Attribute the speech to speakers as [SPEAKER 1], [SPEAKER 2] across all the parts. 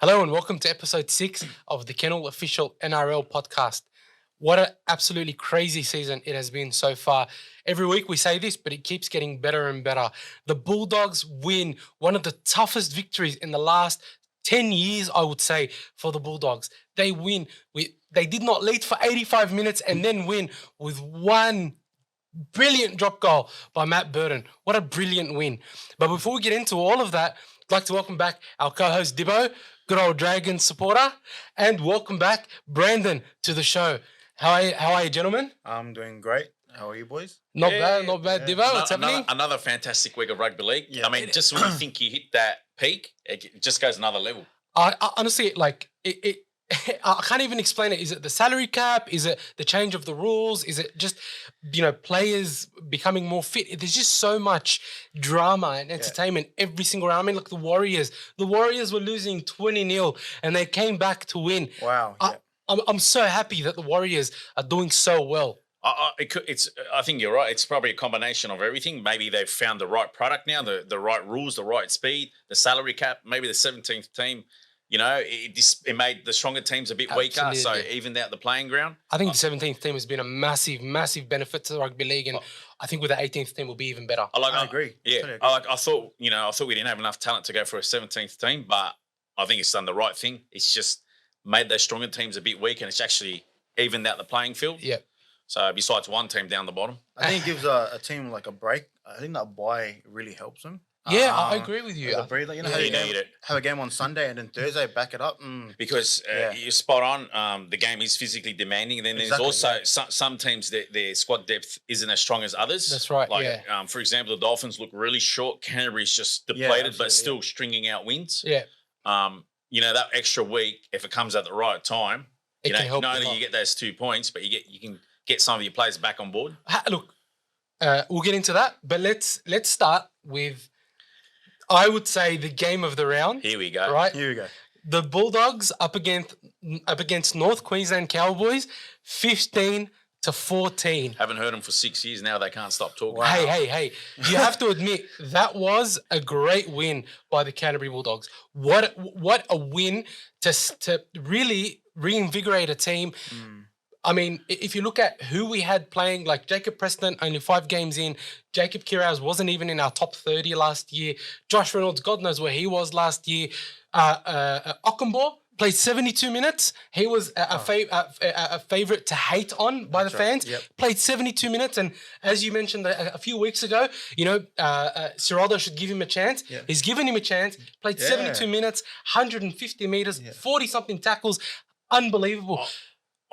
[SPEAKER 1] Hello and welcome to episode 6 of the Kennel official NRL Podcast. What an absolutely crazy season it has been so far. Every week we say this, but it keeps getting better and better. The Bulldogs win one of the toughest victories in the last 10 years, I would say, for the Bulldogs. They win. They did not lead for 85 minutes and then win with one brilliant drop goal by Matt Burton. What a brilliant win. But before we get into all of that, I'd like to welcome back our co-host Dibbo, good old Dragons supporter, and welcome back Brandon to the show. How are you, gentlemen?
[SPEAKER 2] I'm doing great. How are you, boys?
[SPEAKER 1] Not bad. Dibbo, what's happening?
[SPEAKER 3] Another fantastic week of rugby league.
[SPEAKER 2] Yeah.
[SPEAKER 3] I mean, just when you think you hit that peak, it just goes another level.
[SPEAKER 1] I honestly, I can't even explain it. Is it the salary cap? Is it the change of the rules? Is it just, players becoming more fit? There's just so much drama and entertainment every single round. I mean, look, the Warriors were losing 20-0 and they came back to win.
[SPEAKER 2] Wow.
[SPEAKER 1] I'm so happy that the Warriors are doing so well.
[SPEAKER 3] I think you're right. It's probably a combination of everything. Maybe they've found the right product now, the right rules, the right speed, the salary cap, maybe the 17th team. It made the stronger teams a bit weaker, so evened out the playing ground.
[SPEAKER 1] I think the 17th team has been a massive, massive benefit to the rugby league, and I think with the 18th team will be even better.
[SPEAKER 2] I agree.
[SPEAKER 3] Yeah,
[SPEAKER 2] Totally agree.
[SPEAKER 3] I thought we didn't have enough talent to go for a 17th team, but I think it's done the right thing. It's just made those stronger teams a bit weak, and it's actually evened out the playing field.
[SPEAKER 1] Yeah.
[SPEAKER 3] So besides one team down the bottom,
[SPEAKER 2] I think it gives a team like a break. I think that bye really helps them.
[SPEAKER 1] Yeah, I agree with you.
[SPEAKER 2] As a breather,
[SPEAKER 3] you need it.
[SPEAKER 2] Have a game on Sunday and then Thursday back it up.
[SPEAKER 3] Because you're spot on. The game is physically demanding, and then there's also some teams that their squad depth isn't as strong as others.
[SPEAKER 1] That's right.
[SPEAKER 3] For example, the Dolphins look really short. Canterbury's just depleted, but still stringing out wins.
[SPEAKER 1] Yeah.
[SPEAKER 3] That extra week, if it comes at the right time,
[SPEAKER 1] It can help
[SPEAKER 3] not only you get those 2 points, but you can get some of your players back on board.
[SPEAKER 1] Look, we'll get into that, but let's start with, I would say, the game of the round.
[SPEAKER 3] Here we go.
[SPEAKER 1] Right?
[SPEAKER 2] Here we go.
[SPEAKER 1] The Bulldogs up against North Queensland Cowboys, 15-14.
[SPEAKER 3] Haven't heard them for 6 years now. They can't stop talking.
[SPEAKER 1] Wow. Hey. You have to admit, that was a great win by the Canterbury Bulldogs. What a win to really reinvigorate a team. I mean, if you look at who we had playing, like Jacob Preston, only 5 games in. Jacob Kiraz wasn't even in our top 30 last year. Josh Reynolds, God knows where he was last year. Ockenbaugh played 72 minutes. He was a favourite to hate on by the fans.
[SPEAKER 2] Yep.
[SPEAKER 1] Played 72 minutes. And as you mentioned a few weeks ago, Ciraldo should give him a chance.
[SPEAKER 2] Yep.
[SPEAKER 1] He's given him a chance. Played 72 minutes, 150 metres, 40-something tackles. Unbelievable.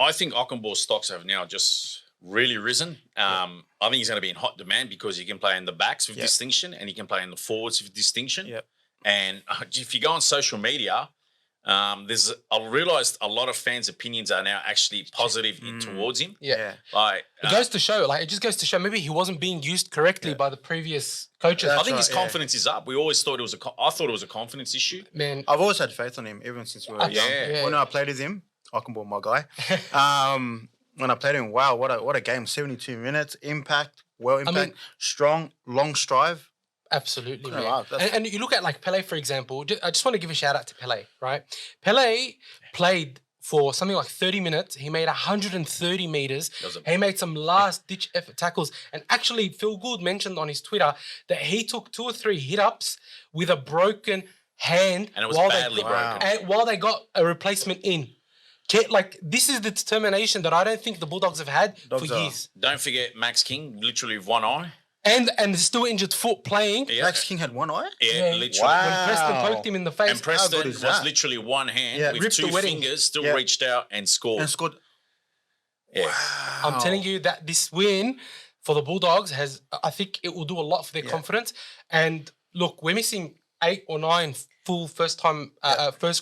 [SPEAKER 3] I think Ockenbaugh's stocks have now just really risen. I think he's going to be in hot demand because he can play in the backs with distinction and he can play in the forwards with distinction.
[SPEAKER 2] Yep.
[SPEAKER 3] And if you go on social media, I realised a lot of fans' opinions are now actually positive towards him.
[SPEAKER 1] Yeah.
[SPEAKER 3] It
[SPEAKER 1] goes to show, it just goes to show maybe he wasn't being used correctly by the previous coaches.
[SPEAKER 3] I think his confidence is up. We always thought I thought it was a confidence issue.
[SPEAKER 1] Man,
[SPEAKER 2] I've always had faith on him, even since we were young.
[SPEAKER 1] Yeah.
[SPEAKER 2] When I played with him, Ockenbaugh, my guy. When I played him, wow, what a game! 72 minutes, impact, strong, long strive.
[SPEAKER 1] Absolutely, man. And you look at Pele, for example. I just want to give a shout out to Pele, right? Pele played for something like 30 minutes. He made 130 meters. He made some last-ditch effort tackles. And actually, Phil Gould mentioned on his Twitter that he took 2 or 3 hit-ups with a broken hand.
[SPEAKER 3] And it was badly broken.
[SPEAKER 1] And while they got a replacement in. This is the determination that I don't think the Bulldogs have had for years.
[SPEAKER 3] Don't forget Max King, literally with one eye.
[SPEAKER 1] And still injured foot playing.
[SPEAKER 2] Yeah. Max King had one eye?
[SPEAKER 3] Yeah, literally.
[SPEAKER 2] Wow.
[SPEAKER 1] When Preston poked him in the face.
[SPEAKER 3] And Preston was literally one hand with 2 fingers, still reached out and scored.
[SPEAKER 2] Yeah.
[SPEAKER 1] Wow. I'm telling you that this win for the Bulldogs I think it will do a lot for their confidence. And look, we're missing 8 or 9 full first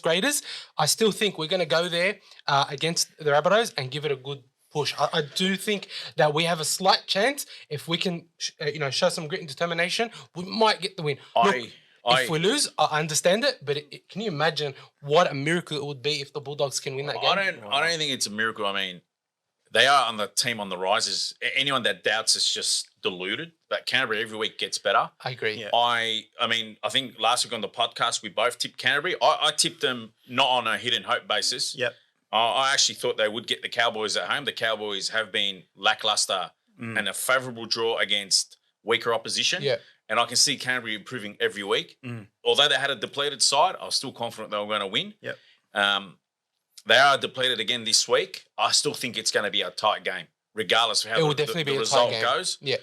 [SPEAKER 1] graders. I still think we're going to go there against the Rabbitohs and give it a good push. I do think that we have a slight chance if we can, show some grit and determination. We might get the win. If we lose, I understand it, but can you imagine what a miracle it would be if the Bulldogs can win that game?
[SPEAKER 3] I don't think it's a miracle. I mean, They are on the team on the rise. Anyone that doubts is just deluded. But Canterbury every week gets better.
[SPEAKER 1] I agree.
[SPEAKER 2] Yeah.
[SPEAKER 3] I mean, I think last week on the podcast we both tipped Canterbury. I tipped them not on a hidden hope basis.
[SPEAKER 2] Yep.
[SPEAKER 3] I actually thought they would get the Cowboys at home. The Cowboys have been lackluster and a favourable draw against weaker opposition.
[SPEAKER 1] Yeah.
[SPEAKER 3] And I can see Canterbury improving every week. Although they had a depleted side, I was still confident they were going to win.
[SPEAKER 2] Yep.
[SPEAKER 3] They are depleted again this week. I still think it's going to be a tight game, regardless of how the result goes.
[SPEAKER 1] Yeah.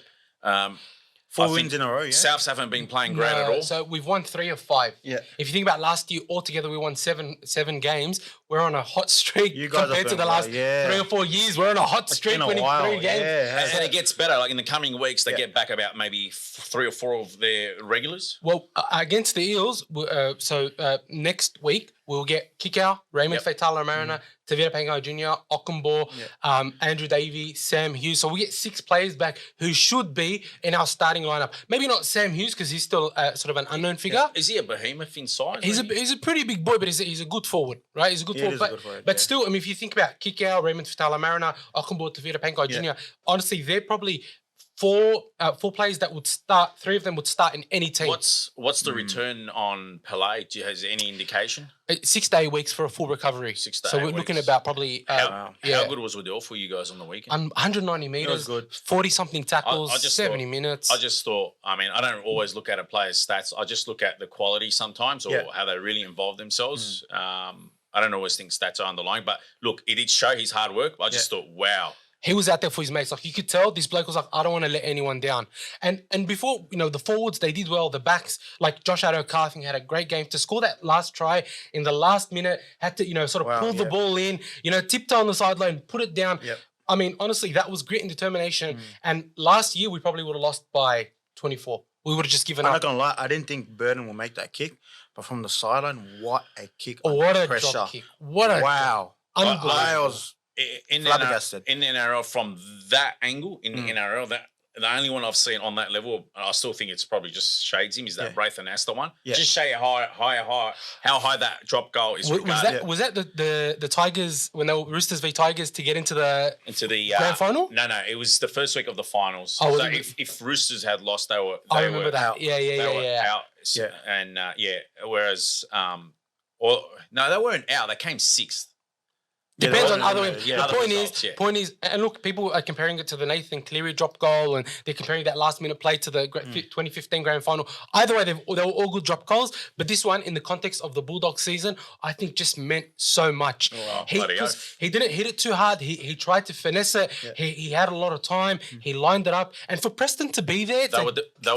[SPEAKER 2] 4 wins in a row, yeah.
[SPEAKER 3] Souths haven't been playing great at all.
[SPEAKER 1] So we've won 3 of 5.
[SPEAKER 2] Yeah.
[SPEAKER 1] If you think about last year, altogether we won seven games. We're on a hot streak
[SPEAKER 2] You guys
[SPEAKER 1] compared to the last 3 or 4 years. We're on a hot streak, winning 3 games.
[SPEAKER 2] Yeah,
[SPEAKER 3] and it gets better. Like in the coming weeks, they get back about maybe 3 or 4 of their regulars.
[SPEAKER 1] Well, against the Eels, next week we'll get Kikau, Raymond Faitala-Mariner, Tavita Pangai Jr., Ockenbaugh, Andrew Davey, Sam Hughes. So we get 6 players back who should be in our starting lineup. Maybe not Sam Hughes because he's still sort of an unknown figure.
[SPEAKER 3] Is he a behemoth in size?
[SPEAKER 1] He's a pretty big boy, but he's a good forward, right? He's a good forward. But still, I mean, if you think about Kikau, Raymond Faitala-Mariner, Ockenbaugh, Tavita Pangai Jr., honestly, they're probably 4 players that would start. 3 of them would start in any team.
[SPEAKER 3] What's the return on Pelé? Has any indication?
[SPEAKER 1] 6 day weeks for a full recovery.
[SPEAKER 3] 6 day
[SPEAKER 1] So we're
[SPEAKER 3] weeks.
[SPEAKER 1] looking about probably
[SPEAKER 3] How good was Waddell for you guys on the weekend?
[SPEAKER 1] 190 meters,
[SPEAKER 2] good.
[SPEAKER 1] 40 something tackles,
[SPEAKER 3] I just
[SPEAKER 1] 70
[SPEAKER 3] thought-
[SPEAKER 1] minutes.
[SPEAKER 3] I just thought, I mean, I don't always look at a player's stats. I just look at the quality sometimes or how they really involve themselves. I don't always think stats are underlying, but look, it did show his hard work. I just thought, wow.
[SPEAKER 1] He was out there for his mates. Like you could tell this bloke was like, I don't want to let anyone down. And before, the forwards, they did well. The backs, like Josh Addo-Carr, I think had a great game to score that last try in the last minute, had to, sort of pull the ball in, tiptoe on the sideline, put it down.
[SPEAKER 2] Yep.
[SPEAKER 1] I mean, honestly, that was grit and determination. And last year, we probably would have lost by 24. We would have just given
[SPEAKER 2] I'm
[SPEAKER 1] up.
[SPEAKER 2] not going to lie, I didn't think Burden will make that kick, but from the sideline, what a kick.
[SPEAKER 1] What a
[SPEAKER 2] pressure.
[SPEAKER 1] drop kick. What a
[SPEAKER 2] wow.
[SPEAKER 1] unbelievable.
[SPEAKER 2] I was
[SPEAKER 3] In
[SPEAKER 2] flabbergasted.
[SPEAKER 3] in the NRL, from that angle, in the NRL, the only one I've seen on that level, I still think it's probably just shades him, is that Braith and Astor one.
[SPEAKER 2] Yeah.
[SPEAKER 3] Just show you how high that drop goal is regarded.
[SPEAKER 1] Was that the Tigers, when they were Roosters v Tigers, to get into the grand final?
[SPEAKER 3] No, it was the first week of the finals.
[SPEAKER 1] Oh,
[SPEAKER 3] so if Roosters had lost, they were
[SPEAKER 1] I remember that.
[SPEAKER 3] out. They were out.
[SPEAKER 2] Yeah.
[SPEAKER 3] And whereas they weren't out. They came 6th.
[SPEAKER 1] Depends on other.
[SPEAKER 3] The
[SPEAKER 1] point is, and look, people are comparing it to the Nathan Cleary drop goal, and they're comparing that last minute play to the 2015 grand final. Either way, they were all good drop goals, but this one, in the context of the Bulldogs season, I think just meant so much. He didn't hit it too hard. He tried to finesse it. Yeah. He had a lot of time. He lined it up, and for Preston to be there,
[SPEAKER 3] they were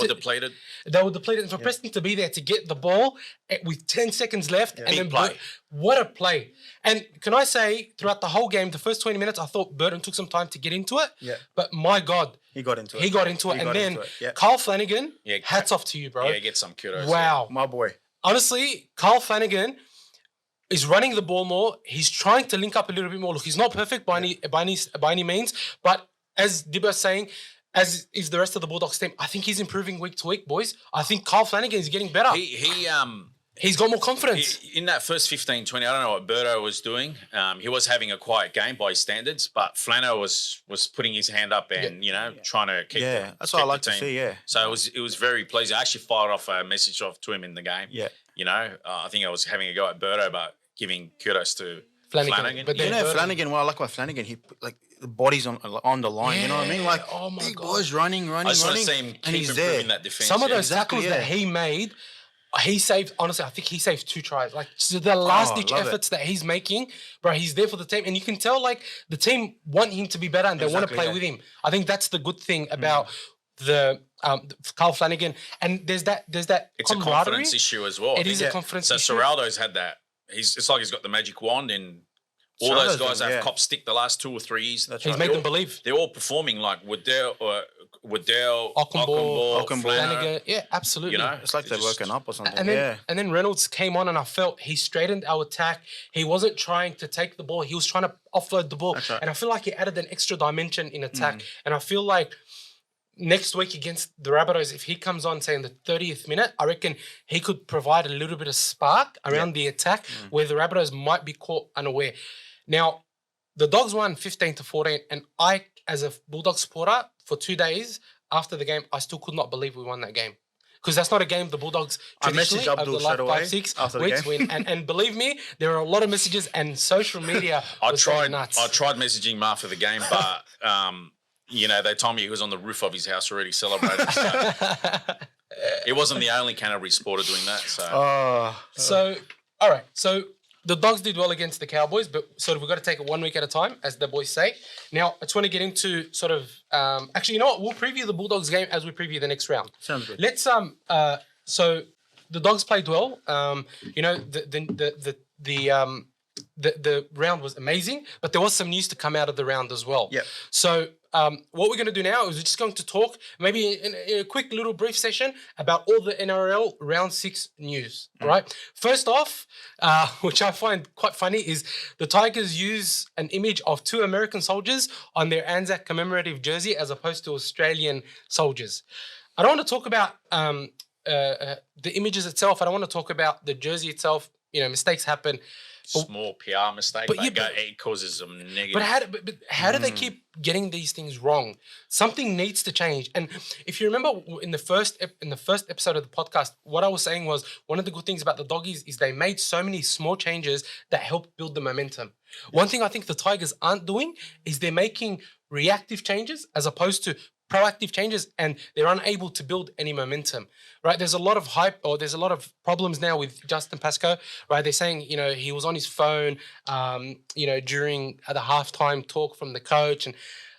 [SPEAKER 3] depleted.
[SPEAKER 1] They were depleted, and for Preston to be there to get the ball with 10 seconds left, and then
[SPEAKER 3] play.
[SPEAKER 1] What a play. And can I say, throughout the whole game, the first 20 minutes, I thought Burton took some time to get into it.
[SPEAKER 2] Yeah.
[SPEAKER 1] But my God.
[SPEAKER 2] He got into it.
[SPEAKER 1] And then Carl Flanagan, hats off to you, bro.
[SPEAKER 3] Yeah, get some kudos.
[SPEAKER 1] Wow.
[SPEAKER 2] My boy.
[SPEAKER 1] Honestly, Carl Flanagan is running the ball more. He's trying to link up a little bit more. Look, he's not perfect by any means. But as Dibba's saying, as is the rest of the Bulldogs team, I think he's improving week to week, boys. I think Carl Flanagan is getting better. He's got more confidence.
[SPEAKER 3] In that first 15, 20, I don't know what Berto was doing. He was having a quiet game by his standards, but Flano was putting his hand up and, trying to keep
[SPEAKER 2] that's what I like to see,
[SPEAKER 3] So it was very pleasing. I actually fired off a message to him in the game.
[SPEAKER 2] Yeah.
[SPEAKER 3] I think I was having a go at Berto, but giving kudos to Flanagan.
[SPEAKER 1] But
[SPEAKER 2] Flanagan, what I like about Flanagan, he the body's on the line, you know what I mean? Like, big boys running.
[SPEAKER 3] I just want to see him keep improving that defense.
[SPEAKER 1] Some of those tackles that he made, he saved, honestly, I think he saved 2 tries. Like, so the last-ditch efforts that he's making, bro, he's there for the team. And you can tell, like, the team want him to be better and they want to play with him. I think that's the good thing about the Carl Flanagan. And there's that
[SPEAKER 3] it's a confidence issue as well.
[SPEAKER 1] It is a confidence issue.
[SPEAKER 3] So Serraldo's had that. It's like he's got the magic wand and all those guys have cop stick the last 2 or 3 years.
[SPEAKER 1] He's made them believe.
[SPEAKER 3] They're all performing like Waddell,
[SPEAKER 1] Ockenbaugh, Flanagan. Yeah, absolutely.
[SPEAKER 2] It's like they're working up or something.
[SPEAKER 1] And then Reynolds came on and I felt he straightened our attack. He wasn't trying to take the ball. He was trying to offload the ball.
[SPEAKER 2] Right.
[SPEAKER 1] And I feel like he added an extra dimension in attack. And I feel like next week against the Rabbitohs, if he comes on, say, in the 30th minute, I reckon he could provide a little bit of spark around the attack where the Rabbitohs might be caught unaware. Now, The Dogs won 15-14, and I, as a Bulldog supporter, for 2 days after the game, I still could not believe we won that game. Because that's not a game the Bulldogs traditionally over the last 5-6 weeks win. And believe me, there are a lot of messages and social media.
[SPEAKER 3] I
[SPEAKER 1] going nuts.
[SPEAKER 3] tried messaging him after the game, but they told me he was on the roof of his house already celebrating. So it wasn't the only Canterbury supporter doing that. So,
[SPEAKER 1] all right. So the Dogs did well against the Cowboys, but sort of we've got to take it 1 week at a time, as the boys say. Now, I just want to get into sort of actually, you know what? We'll preview the Bulldogs game as we preview the next round.
[SPEAKER 2] Sounds good.
[SPEAKER 1] Let's so the Dogs played well. The round was amazing, but there was some news to come out of the round as well.
[SPEAKER 2] Yeah.
[SPEAKER 1] So what we're going to do now is we're just going to talk maybe in a quick little brief session about all the NRL Round 6 news, right? First off, which I find quite funny, is the Tigers use an image of 2 American soldiers on their Anzac commemorative jersey as opposed to Australian soldiers. I don't want to talk about the images itself. I don't want to talk about the jersey itself. Mistakes happen.
[SPEAKER 3] Small PR mistake, but it causes some negative.
[SPEAKER 1] But how do they keep getting these things wrong? Something needs to change. And if you remember in the first episode of the podcast, what I was saying was one of the good things about the Doggies is they made so many small changes that help build the momentum. One thing I think the Tigers aren't doing is they're making reactive changes as opposed to proactive changes, and they're unable to build any momentum, right? There's a lot of hype, or there's a lot of problems now with Justin Pascoe, right? They're saying, he was on his phone, during the halftime talk from the coach, and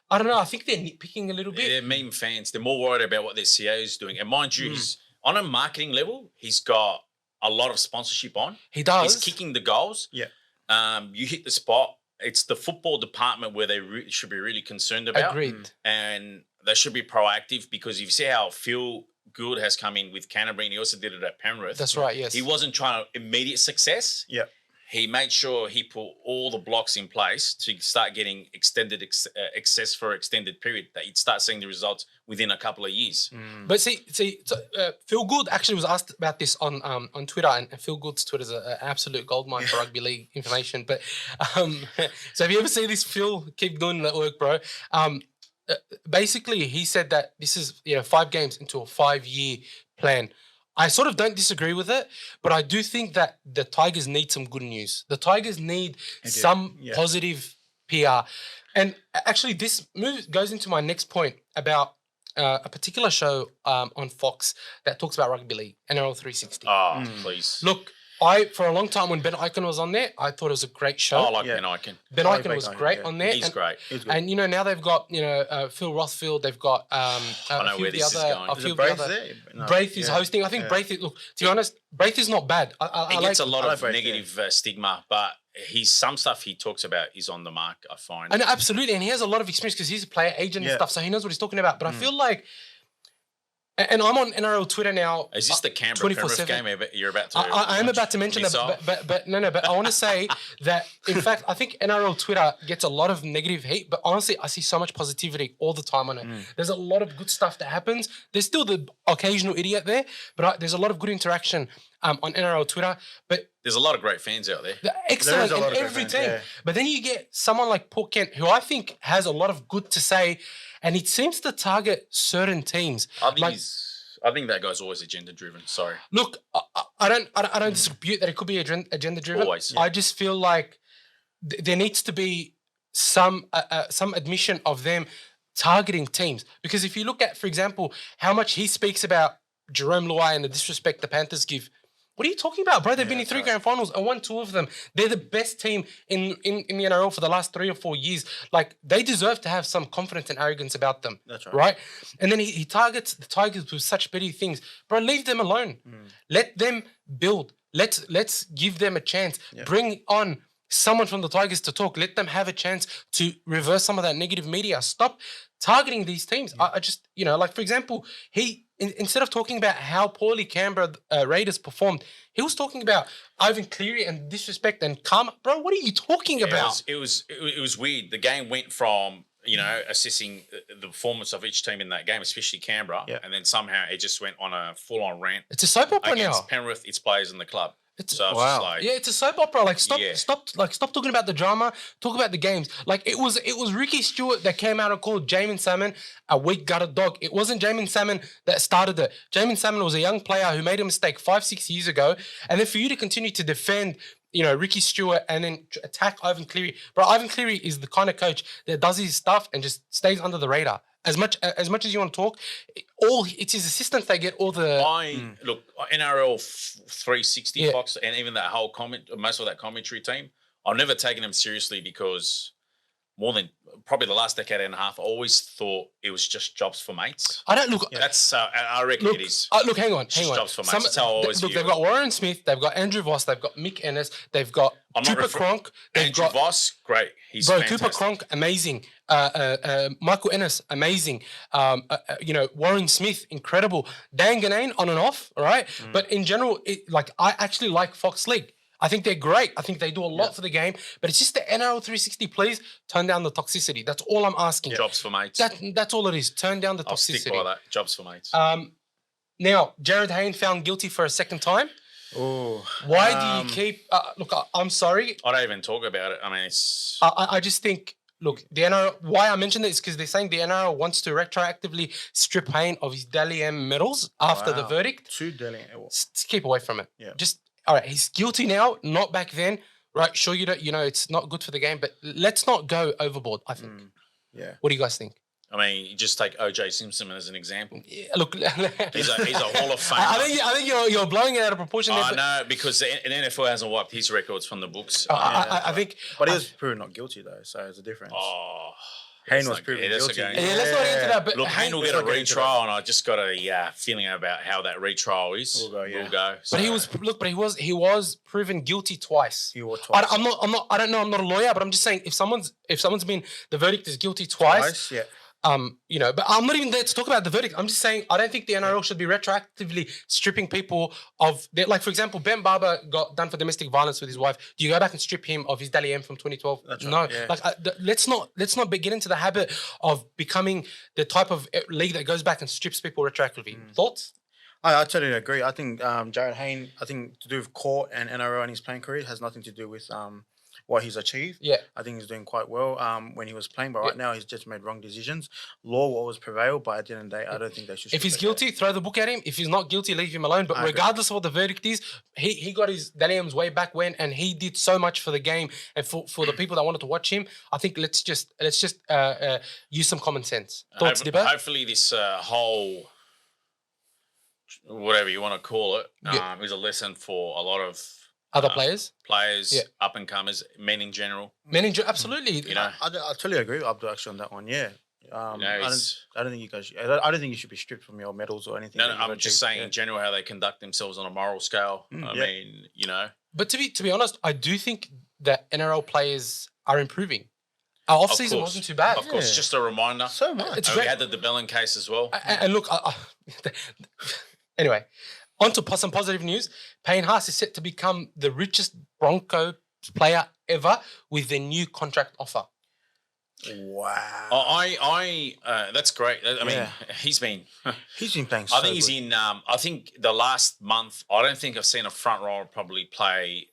[SPEAKER 1] I don't know. I think they're nitpicking a little bit.
[SPEAKER 3] They're meme fans. They're more worried about what their CEO is doing, and mind you, he's on a marketing level. He's got a lot of sponsorship on.
[SPEAKER 1] He does.
[SPEAKER 3] He's kicking the goals.
[SPEAKER 2] Yeah.
[SPEAKER 3] You hit the spot. It's the football department where they should be really concerned about.
[SPEAKER 1] Agreed.
[SPEAKER 3] And they should be proactive, because you see how Phil Gould has come in with Canterbury, and he also did it at Penrith.
[SPEAKER 1] That's right, yes.
[SPEAKER 3] He wasn't trying to immediate success.
[SPEAKER 2] Yeah.
[SPEAKER 3] He made sure he put all the blocks in place to start getting extended access for an extended period, that you'd start seeing the results within a couple of years.
[SPEAKER 1] But Phil Gould actually was asked about this on Twitter, and Phil Gould's Twitter is an absolute goldmine for rugby league information. But so if you ever see this, Phil, keep doing that work, bro. Basically, he said that this is 5 games into a 5-year plan. I sort of don't disagree with it, but I do think that the Tigers need some good news. The Tigers need some positive PR. And actually, this move goes into my next point about a particular show on Fox that talks about rugby league, NRL 360.
[SPEAKER 3] Oh, please.
[SPEAKER 1] Look, for a long time when Ben Ikin was on there, I thought it was a great show.
[SPEAKER 3] I like Ben Ikin.
[SPEAKER 1] Ben Ikin was great on there.
[SPEAKER 3] He's great.
[SPEAKER 1] And now they've got Phil Rothfield. They've got
[SPEAKER 3] I know where this is going.
[SPEAKER 1] Braith is hosting. I think Braith. Look, to be honest, Braith is not bad.
[SPEAKER 3] He gets a lot of negative stigma, but some stuff he talks about is on the mark, I find.
[SPEAKER 1] And absolutely, and he has a lot of experience because he's a player agent and stuff, so he knows what he's talking about. But I feel like. And I'm on NRL Twitter now.
[SPEAKER 3] Is this the Canberra Penrith game you're about to?
[SPEAKER 1] I am about to mention that, but I want to say that, in fact, I think NRL Twitter gets a lot of negative hate, but honestly, I see so much positivity all the time on it. There's a lot of good stuff that happens. There's still the occasional idiot there, but there's a lot of good interaction on NRL Twitter. But
[SPEAKER 3] there's a lot of great fans out there.
[SPEAKER 1] Excellent in every team. Yeah. But then you get someone like Paul Kent, who I think has a lot of good to say. And it seems to target certain teams.
[SPEAKER 3] I think that guy's always agenda driven. Sorry.
[SPEAKER 1] Look, I don't dispute that it could be agenda driven.
[SPEAKER 3] Always. Yeah.
[SPEAKER 1] I just feel like there needs to be some admission of them targeting teams, because if you look at, for example, how much he speaks about Jerome Luai and the disrespect the Panthers give. What are you talking about, bro? They've been in 3 grand finals and won 2 of them. They're the best team in the NRL for the last 3 or 4 years. Like, they deserve to have some confidence and arrogance about them.
[SPEAKER 2] That's right.
[SPEAKER 1] Right? And then he targets the Tigers with such petty things. Bro, leave them alone. Let them build. Let's give them a chance. Yeah. Bring on someone from the Tigers to talk. Let them have a chance to reverse some of that negative media. Stop targeting these teams. Yeah. I just, like, for example, instead of talking about how poorly Canberra Raiders performed, he was talking about Ivan Cleary and disrespect and karma. Bro, what are you talking about?
[SPEAKER 3] It was weird. The game went from, assessing the performance of each team in that game, especially Canberra, and then somehow it just went on a full-on rant.
[SPEAKER 1] It's a soap opera now.
[SPEAKER 3] Against Penrith, its players in the club. So I was just
[SPEAKER 2] wow.
[SPEAKER 3] like,
[SPEAKER 1] Yeah, it's a soap opera. Like stop
[SPEAKER 3] Yeah.
[SPEAKER 1] stop talking about the drama. Talk about the games. Like it was Ricky Stewart that came out and called Jamin Salmon a weak gutted dog. It wasn't Jamin Salmon that started it. Jamin Salmon was a young player who made a mistake 5-6 years ago, and then for you to continue to defend, Ricky Stewart and then attack Ivan Cleary. Bro, Ivan Cleary is the kind of coach that does his stuff and just stays under the radar. As much as you want to talk, it's his assistants they get all the.
[SPEAKER 3] Look, NRL 360
[SPEAKER 1] Yeah.
[SPEAKER 3] Fox and even that whole most of that commentary team, I've never taken them seriously because more than probably the last decade and a half, I always thought it was just jobs for mates.
[SPEAKER 1] I don't look.
[SPEAKER 3] That's I reckon
[SPEAKER 1] Look,
[SPEAKER 3] it is.
[SPEAKER 1] look, hang on.
[SPEAKER 3] It's just jobs for mates. That's how I always
[SPEAKER 1] Look,
[SPEAKER 3] view
[SPEAKER 1] they've
[SPEAKER 3] it.
[SPEAKER 1] got Warren Smith, they've got Andrew Voss, they've got Mick Ennis, they've got
[SPEAKER 3] I'm not
[SPEAKER 1] Cooper Cronk, they've
[SPEAKER 3] Andrew
[SPEAKER 1] got
[SPEAKER 3] Voss, great. He's
[SPEAKER 1] bro
[SPEAKER 3] fantastic.
[SPEAKER 1] Cooper Cronk, amazing. Michael Ennis, amazing. Warren Smith, incredible. Dan Ganane on and off, all right. But in general, I actually like Fox League. I think they're great. I think they do a lot for the game. But it's just the NRL 360. Please turn down the toxicity. That's all I'm asking.
[SPEAKER 3] Jobs for mates.
[SPEAKER 1] That's all it is. Turn down the
[SPEAKER 3] I'll
[SPEAKER 1] toxicity.
[SPEAKER 3] stick by that. Jobs for mates.
[SPEAKER 1] Now, Jared Hayne found guilty for a second time.
[SPEAKER 2] Oh,
[SPEAKER 1] Why do you keep? Look, I'm sorry.
[SPEAKER 3] I don't even talk about it. I mean, it's
[SPEAKER 1] I just think. Look, the NRL. Why I mentioned it is because they're saying the NRL wants to retroactively strip Hayne of his Dally M medals after the
[SPEAKER 2] Wow.
[SPEAKER 1] verdict.
[SPEAKER 2] 2 Delhi.
[SPEAKER 1] Keep away from it.
[SPEAKER 2] Yeah.
[SPEAKER 1] Just all right. He's guilty now, not back then. Right? Sure, you don't. It's not good for the game, but let's not go overboard. I think.
[SPEAKER 2] Yeah.
[SPEAKER 1] What do you guys think?
[SPEAKER 3] I mean, you just take OJ Simpson as an example.
[SPEAKER 1] Yeah, look,
[SPEAKER 3] He's a Hall of Famer.
[SPEAKER 1] I think you're blowing it out of proportion. there,
[SPEAKER 3] I
[SPEAKER 1] but
[SPEAKER 3] know because the NFL hasn't wiped his records from the books.
[SPEAKER 1] I think.
[SPEAKER 2] But he was proven not guilty, though, so there's a difference.
[SPEAKER 3] Oh,
[SPEAKER 2] Hayne
[SPEAKER 3] that's
[SPEAKER 2] was
[SPEAKER 3] not-
[SPEAKER 2] proven
[SPEAKER 3] that's
[SPEAKER 2] guilty.
[SPEAKER 3] okay.
[SPEAKER 1] Yeah, let's not get into that. But
[SPEAKER 3] Look, Hayne will get a
[SPEAKER 2] let's not get into
[SPEAKER 3] retrial, and I just got a feeling about how that retrial is.
[SPEAKER 2] We'll go, yeah.
[SPEAKER 3] We'll go.
[SPEAKER 1] But he
[SPEAKER 3] So,
[SPEAKER 1] he was proven guilty twice.
[SPEAKER 2] He was twice.
[SPEAKER 1] I'm not. I don't know. I'm not a lawyer, but I'm just saying if someone's been the verdict is guilty twice.
[SPEAKER 2] Yeah.
[SPEAKER 1] But I'm not even there to talk about the verdict. I'm just saying I don't think the NRL should be retroactively stripping people of their, like, for example, Ben Barber got done for domestic violence with his wife. Do you go back and strip him of his Dally M from 2012?
[SPEAKER 2] That's
[SPEAKER 1] No.
[SPEAKER 2] right, yeah.
[SPEAKER 1] Like, let's not get into the habit of becoming the type of league that goes back and strips people retroactively. Thoughts?
[SPEAKER 2] I totally agree. I think Jared Hayne, to do with court and NRL and his playing career has nothing to do with what he's achieved.
[SPEAKER 1] Yeah.
[SPEAKER 2] I think he's doing quite well when he was playing, but right now he's just made wrong decisions. Law will always prevail, but at the end of the day, I don't think they should.
[SPEAKER 1] If he's guilty, throw the book at him. If he's not guilty, leave him alone. But
[SPEAKER 2] I agree.
[SPEAKER 1] regardless of what the verdict is, he got his Dally M's way back when, and he did so much for the game and for the people that wanted to watch him. I think let's just use some common sense. Thoughts, Dibbo?
[SPEAKER 3] hopefully, this whole whatever you want to call it is a lesson for a lot of
[SPEAKER 1] Other players,
[SPEAKER 3] up and comers, men in general.
[SPEAKER 1] absolutely.
[SPEAKER 3] You know,
[SPEAKER 2] I totally agree with Abdul actually on that one. Yeah. I don't think you guys. I don't think you should be stripped from your medals or anything.
[SPEAKER 3] no, I'm just saying in general how they conduct themselves on a moral scale. I mean,
[SPEAKER 1] But to be honest, I do think that NRL players are improving. Our off season wasn't too bad.
[SPEAKER 3] Of course, just a reminder.
[SPEAKER 2] So much.
[SPEAKER 1] It's
[SPEAKER 3] We
[SPEAKER 1] great.
[SPEAKER 3] had the DeBellin case as well.
[SPEAKER 1] And look, anyway, on to some positive news. Payne Haas is set to become the richest Bronco player ever with their new contract offer.
[SPEAKER 2] Wow.
[SPEAKER 3] That's great. I mean,
[SPEAKER 2] Yeah.
[SPEAKER 3] he's been.
[SPEAKER 2] He's been playing.
[SPEAKER 3] I think he's in. I think the last month. I don't think I've seen a front rower probably play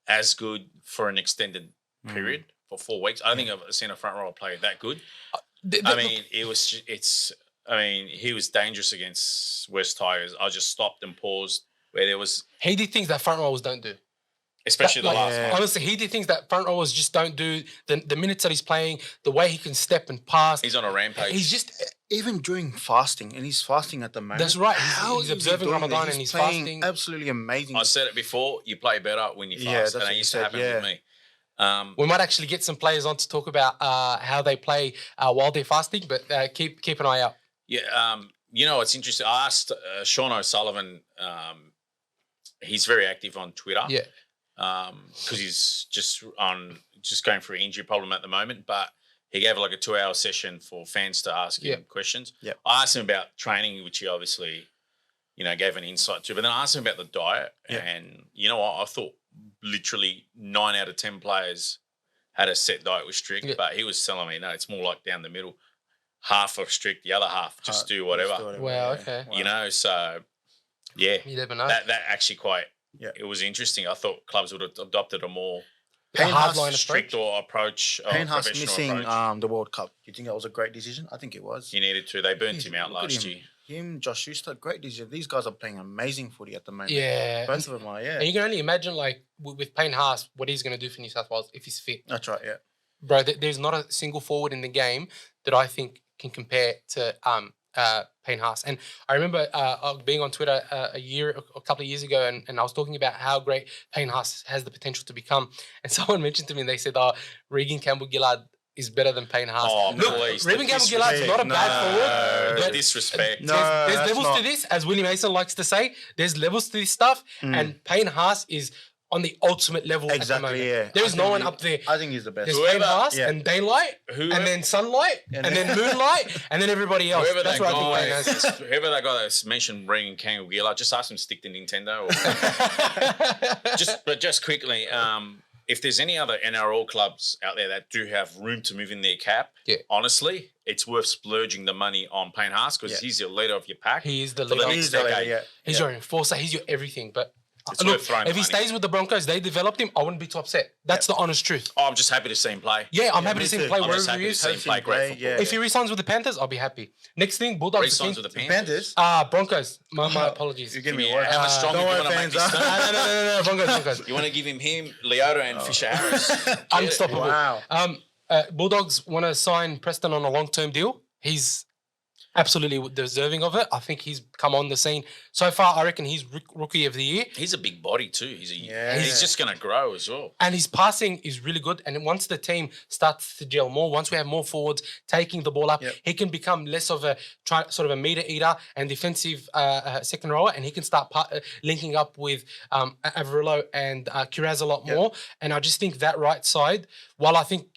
[SPEAKER 3] as good for an extended period for 4 weeks. I don't think I've seen a front rower play that good. I mean, he was dangerous against West Tigers. I just stopped and paused where there was,
[SPEAKER 1] He did things that front rowers don't do.
[SPEAKER 3] especially the last one.
[SPEAKER 1] Honestly, he did things that front rowers just don't do. The minutes that he's playing, the way he can step and pass.
[SPEAKER 3] He's on a rampage.
[SPEAKER 1] He's just.
[SPEAKER 2] even during fasting, and he's fasting at the moment.
[SPEAKER 1] That's right.
[SPEAKER 2] How
[SPEAKER 1] He's
[SPEAKER 2] is he
[SPEAKER 1] observing
[SPEAKER 2] doing
[SPEAKER 1] Ramadan
[SPEAKER 2] that?
[SPEAKER 1] and he's
[SPEAKER 2] playing
[SPEAKER 1] fasting.
[SPEAKER 2] Absolutely amazing.
[SPEAKER 3] I said it before. You play better when you fast,
[SPEAKER 2] Yeah, that's
[SPEAKER 3] and
[SPEAKER 2] what
[SPEAKER 3] that
[SPEAKER 2] you
[SPEAKER 3] used to
[SPEAKER 2] said,
[SPEAKER 3] happen
[SPEAKER 2] yeah.
[SPEAKER 3] with me.
[SPEAKER 1] We might actually get some players on to talk about how they play while they're fasting, but keep an eye out.
[SPEAKER 3] Yeah, it's interesting. I asked Sean O'Sullivan. He's very active on Twitter.
[SPEAKER 1] Yeah.
[SPEAKER 3] Because he's just going through an injury problem at the moment. But he gave like a 2-hour session for fans to ask him questions.
[SPEAKER 2] Yep.
[SPEAKER 3] I asked him about training, which he obviously, gave an insight to. But then I asked him about the diet, and you know what? I thought literally 9 out of 10 players had a set diet with strict, but he was telling me no, it's more like down the middle. Half of strict, the other half just do whatever.
[SPEAKER 1] Wow, okay.
[SPEAKER 3] So yeah,
[SPEAKER 1] You never know.
[SPEAKER 3] that actually quite
[SPEAKER 2] Yeah.
[SPEAKER 3] it was interesting. I thought clubs would have adopted a more
[SPEAKER 2] Payne Haas
[SPEAKER 1] hardline
[SPEAKER 3] strict approach.
[SPEAKER 2] Payne Haas
[SPEAKER 3] professional
[SPEAKER 2] missing
[SPEAKER 3] approach.
[SPEAKER 2] the World Cup. Do you think that was a great decision? I think it was.
[SPEAKER 3] He needed to. They burnt
[SPEAKER 2] Jeez,
[SPEAKER 3] him out
[SPEAKER 2] look at
[SPEAKER 3] last
[SPEAKER 2] him.
[SPEAKER 3] year.
[SPEAKER 2] Him, Josh Schuster, great decision. These guys are playing amazing footy at the moment.
[SPEAKER 1] Yeah.
[SPEAKER 2] Both of them are, yeah.
[SPEAKER 1] And you can only imagine, like, with Payne Haas, what he's going to do for New South Wales if he's fit.
[SPEAKER 2] That's right, yeah.
[SPEAKER 1] Bro, there's not a single forward in the game that I think can compare to Payne Haas. And I remember being on Twitter a couple of years ago, and I was talking about how great Payne Haas has the potential to become. And someone mentioned to me, and they said, Regan Campbell-Gillard is better than Payne Haas.
[SPEAKER 3] Oh,
[SPEAKER 1] Look,
[SPEAKER 3] please.
[SPEAKER 1] Regan Campbell-Gillard's not a bad forward. But
[SPEAKER 3] Disrespect.
[SPEAKER 2] No,
[SPEAKER 1] there's
[SPEAKER 2] that's
[SPEAKER 1] levels
[SPEAKER 2] not.
[SPEAKER 1] to this, as Willie Mason likes to say. There's levels to this stuff, and Payne Haas is on the ultimate level at the
[SPEAKER 2] Exactly,
[SPEAKER 1] moment.
[SPEAKER 2] yeah.
[SPEAKER 1] There is
[SPEAKER 2] I
[SPEAKER 1] no
[SPEAKER 2] think
[SPEAKER 1] one
[SPEAKER 2] he-
[SPEAKER 1] up there.
[SPEAKER 2] I think he's the best.
[SPEAKER 1] There's
[SPEAKER 3] Whoever-
[SPEAKER 1] Payne Haas
[SPEAKER 2] yeah.
[SPEAKER 1] and daylight,
[SPEAKER 3] Whoever-
[SPEAKER 1] and then sunlight,
[SPEAKER 2] And
[SPEAKER 1] and
[SPEAKER 2] then-
[SPEAKER 1] then moonlight, and then everybody else.
[SPEAKER 3] Whoever
[SPEAKER 1] That's
[SPEAKER 3] that
[SPEAKER 1] what I
[SPEAKER 3] guy,
[SPEAKER 1] think Wayne has.
[SPEAKER 3] whoever that guy that's mentioned Regan Campbell-Gillard, just ask him to stick to Nintendo. But just quickly, if there's any other NRL clubs out there that do have room to move in their cap,
[SPEAKER 1] Yeah.
[SPEAKER 3] honestly, it's worth splurging the money on Payne Haas because
[SPEAKER 2] Yeah.
[SPEAKER 3] he's your leader of your pack.
[SPEAKER 1] He is the
[SPEAKER 3] For the
[SPEAKER 1] leader.
[SPEAKER 3] next
[SPEAKER 2] He's the leader,
[SPEAKER 3] decade.
[SPEAKER 2] yeah.
[SPEAKER 1] He's
[SPEAKER 2] yeah.
[SPEAKER 1] your enforcer. He's your everything. But
[SPEAKER 3] It's
[SPEAKER 1] look,
[SPEAKER 3] worth throwing
[SPEAKER 1] if he
[SPEAKER 3] money.
[SPEAKER 1] stays with the Broncos, they developed him. I wouldn't be too upset. That's the honest truth.
[SPEAKER 3] Oh, I'm just happy to see him play.
[SPEAKER 1] Yeah, I'm happy
[SPEAKER 2] me
[SPEAKER 1] to see him
[SPEAKER 2] too.
[SPEAKER 1] play
[SPEAKER 3] I'm just
[SPEAKER 1] wherever
[SPEAKER 3] happy
[SPEAKER 1] he
[SPEAKER 3] to
[SPEAKER 1] is.
[SPEAKER 3] see him
[SPEAKER 2] Hope
[SPEAKER 3] play
[SPEAKER 2] he
[SPEAKER 3] great
[SPEAKER 2] play,
[SPEAKER 3] football.
[SPEAKER 2] yeah.
[SPEAKER 1] If he resigns with the Panthers, I'll be happy. Next thing, Bulldogs.
[SPEAKER 3] Resigns with the
[SPEAKER 2] The
[SPEAKER 3] Panthers.
[SPEAKER 2] Panthers.
[SPEAKER 1] Broncos. My apologies.
[SPEAKER 2] You're giving me
[SPEAKER 3] Yeah,
[SPEAKER 2] work.
[SPEAKER 3] how much stronger
[SPEAKER 2] Don't
[SPEAKER 3] do you
[SPEAKER 2] worry,
[SPEAKER 3] want to make
[SPEAKER 2] fans.
[SPEAKER 3] this team?
[SPEAKER 1] No, Broncos.
[SPEAKER 3] You want to give him Leota and Fisher Harris? Get it.
[SPEAKER 1] Unstoppable.
[SPEAKER 2] Wow.
[SPEAKER 1] Bulldogs want to sign Preston on a long-term deal. He's absolutely deserving of it. I think he's come on the scene. So far, I reckon he's rookie of the year.
[SPEAKER 3] He's a big body too.
[SPEAKER 2] Yeah.
[SPEAKER 3] He's just going to grow as well.
[SPEAKER 1] And his passing is really good. And once the team starts to gel more, once we have more forwards taking the ball up,
[SPEAKER 2] Yep.
[SPEAKER 1] he can become less of a sort of a meter eater and defensive second rower, and he can start linking up with Averillo and Kiraz a lot
[SPEAKER 2] Yep.
[SPEAKER 1] more. And I just think that right side, while I think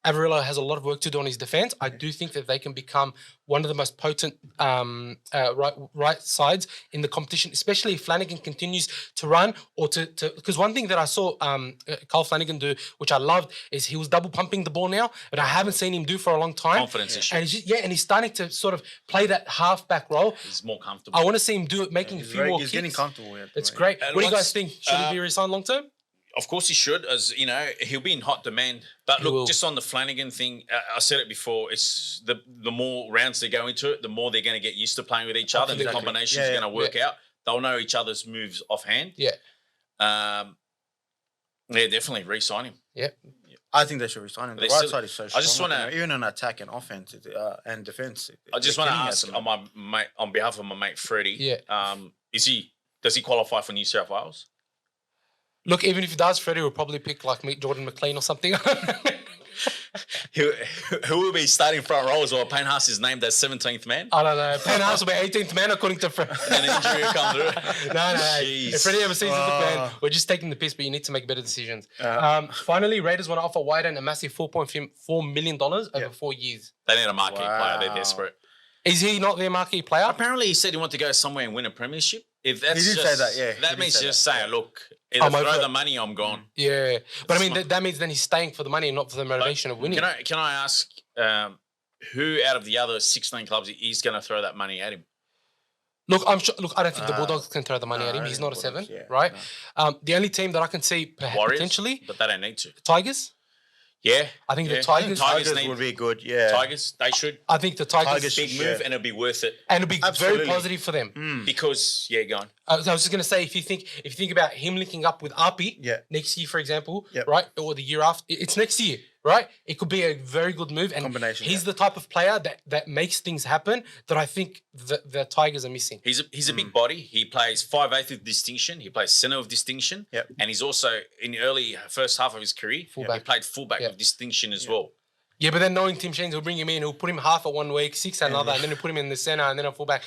[SPEAKER 1] Averillo has a lot of work to do on his defense, I do think that they can become one of the most potent right sides in the competition, especially if Flanagan continues to run or to because one thing that I saw Carl Flanagan do, which I loved, is he was double pumping the ball now, but I haven't seen him do for a long time.
[SPEAKER 3] Confidence issue.
[SPEAKER 1] And he's starting to sort of play that half-back role.
[SPEAKER 3] He's more comfortable.
[SPEAKER 1] I want to see him do it, making a few more
[SPEAKER 2] He's
[SPEAKER 1] kicks.
[SPEAKER 2] getting comfortable. Yeah,
[SPEAKER 1] It's great.
[SPEAKER 3] And
[SPEAKER 1] What do you
[SPEAKER 3] once-
[SPEAKER 1] guys think? Should he be re-signed long-term?
[SPEAKER 3] Of course he should, as you know, he'll be in hot demand. But
[SPEAKER 1] He
[SPEAKER 3] look,
[SPEAKER 1] will.
[SPEAKER 3] just on the Flanagan thing, I said it before. It's the more rounds they go into it, the more they're going to get used to playing with each other. And the
[SPEAKER 1] Exactly.
[SPEAKER 3] combination
[SPEAKER 2] Yeah,
[SPEAKER 3] is
[SPEAKER 2] yeah.
[SPEAKER 3] going to work out. They'll know each other's moves offhand.
[SPEAKER 1] Yeah.
[SPEAKER 3] Yeah, definitely re-sign him.
[SPEAKER 1] Yeah.
[SPEAKER 2] I think they should resign him. The
[SPEAKER 3] They
[SPEAKER 2] right
[SPEAKER 3] still-
[SPEAKER 2] side is so
[SPEAKER 3] I
[SPEAKER 2] strong.
[SPEAKER 3] just wanna-
[SPEAKER 2] even on attack and offense and defense.
[SPEAKER 3] I just
[SPEAKER 2] they're
[SPEAKER 3] want to
[SPEAKER 2] killing
[SPEAKER 3] ask
[SPEAKER 2] at the moment.
[SPEAKER 3] on my mate, on behalf of my mate Freddie.
[SPEAKER 1] Yeah.
[SPEAKER 3] Does he qualify for New South Wales?
[SPEAKER 1] Look, even if he does, Freddie will probably pick like Jordan McLean or something.
[SPEAKER 3] Who will be starting front row as well? Payne Haas is named as 17th man.
[SPEAKER 1] I don't know. Payne Haas will be 18th man according to Freddie.
[SPEAKER 3] And an injury will come through.
[SPEAKER 1] No.
[SPEAKER 3] Jeez.
[SPEAKER 1] If Freddie ever sees the plan, we're just taking the piss, but you need to make better decisions. Finally, Raiders want to offer Wyden a massive $4.4 million over 4 years.
[SPEAKER 3] They need a marquee player. They're
[SPEAKER 2] Wow.
[SPEAKER 3] desperate.
[SPEAKER 1] Is he not their marquee player?
[SPEAKER 3] Apparently, he said he wanted to go somewhere and win a premiership. If that's
[SPEAKER 2] He did
[SPEAKER 3] just,
[SPEAKER 2] say that, yeah. He
[SPEAKER 3] That
[SPEAKER 2] did
[SPEAKER 3] means
[SPEAKER 2] say
[SPEAKER 3] just
[SPEAKER 2] that,
[SPEAKER 3] saying, look,
[SPEAKER 1] I'm
[SPEAKER 3] either
[SPEAKER 1] over
[SPEAKER 3] throw
[SPEAKER 1] it.
[SPEAKER 3] the money, I'm gone.
[SPEAKER 1] Yeah. But I mean,
[SPEAKER 3] That's
[SPEAKER 1] that means then he's staying for the money and not for the motivation of winning.
[SPEAKER 3] Can I ask who out of the other 16 clubs is going to throw that money at him?
[SPEAKER 1] Look, I'm sure. Look, I don't think the Bulldogs can throw the money
[SPEAKER 2] no,
[SPEAKER 1] at him.
[SPEAKER 2] I
[SPEAKER 1] He's
[SPEAKER 2] don't
[SPEAKER 1] not a
[SPEAKER 2] think
[SPEAKER 1] 7,
[SPEAKER 2] Bulldogs, yeah,
[SPEAKER 1] right?
[SPEAKER 2] no.
[SPEAKER 1] The only team that I can see
[SPEAKER 3] Warriors,
[SPEAKER 1] potentially,
[SPEAKER 3] but they don't need to.
[SPEAKER 1] Tigers.
[SPEAKER 3] Yeah,
[SPEAKER 1] I think the
[SPEAKER 3] yeah.
[SPEAKER 1] Tigers.
[SPEAKER 3] Tigers
[SPEAKER 2] Tigers
[SPEAKER 3] need-
[SPEAKER 2] would be good. Yeah.
[SPEAKER 3] Tigers, they should.
[SPEAKER 1] I think the Tigers.
[SPEAKER 2] Tigers
[SPEAKER 3] Big
[SPEAKER 2] should-
[SPEAKER 3] move,
[SPEAKER 2] yeah.
[SPEAKER 3] and it'll be worth it
[SPEAKER 1] And it'll be
[SPEAKER 2] Absolutely.
[SPEAKER 1] very positive for them.
[SPEAKER 3] because go on.
[SPEAKER 1] I was just gonna say, if you think about him linking up with Arpi
[SPEAKER 2] Yeah.
[SPEAKER 1] next year, for example,
[SPEAKER 2] Yep.
[SPEAKER 1] right, or the year after, it's next year, right? It could be a very good move, and
[SPEAKER 2] Combination,
[SPEAKER 1] he's
[SPEAKER 2] yeah.
[SPEAKER 1] the type of player that makes things happen that I think the Tigers are missing.
[SPEAKER 3] He's a big body. He plays 5'8" with distinction. He plays centre of distinction.
[SPEAKER 2] Yep.
[SPEAKER 3] And he's also in the early first half of his career,
[SPEAKER 1] Fullback.
[SPEAKER 3] he played fullback
[SPEAKER 1] Yeah.
[SPEAKER 3] with distinction as well.
[SPEAKER 1] Yeah, but then knowing Tim Sheens will bring him in, he'll put him half at 1 week, 6 at another, and then he'll put him in the centre and then a fullback.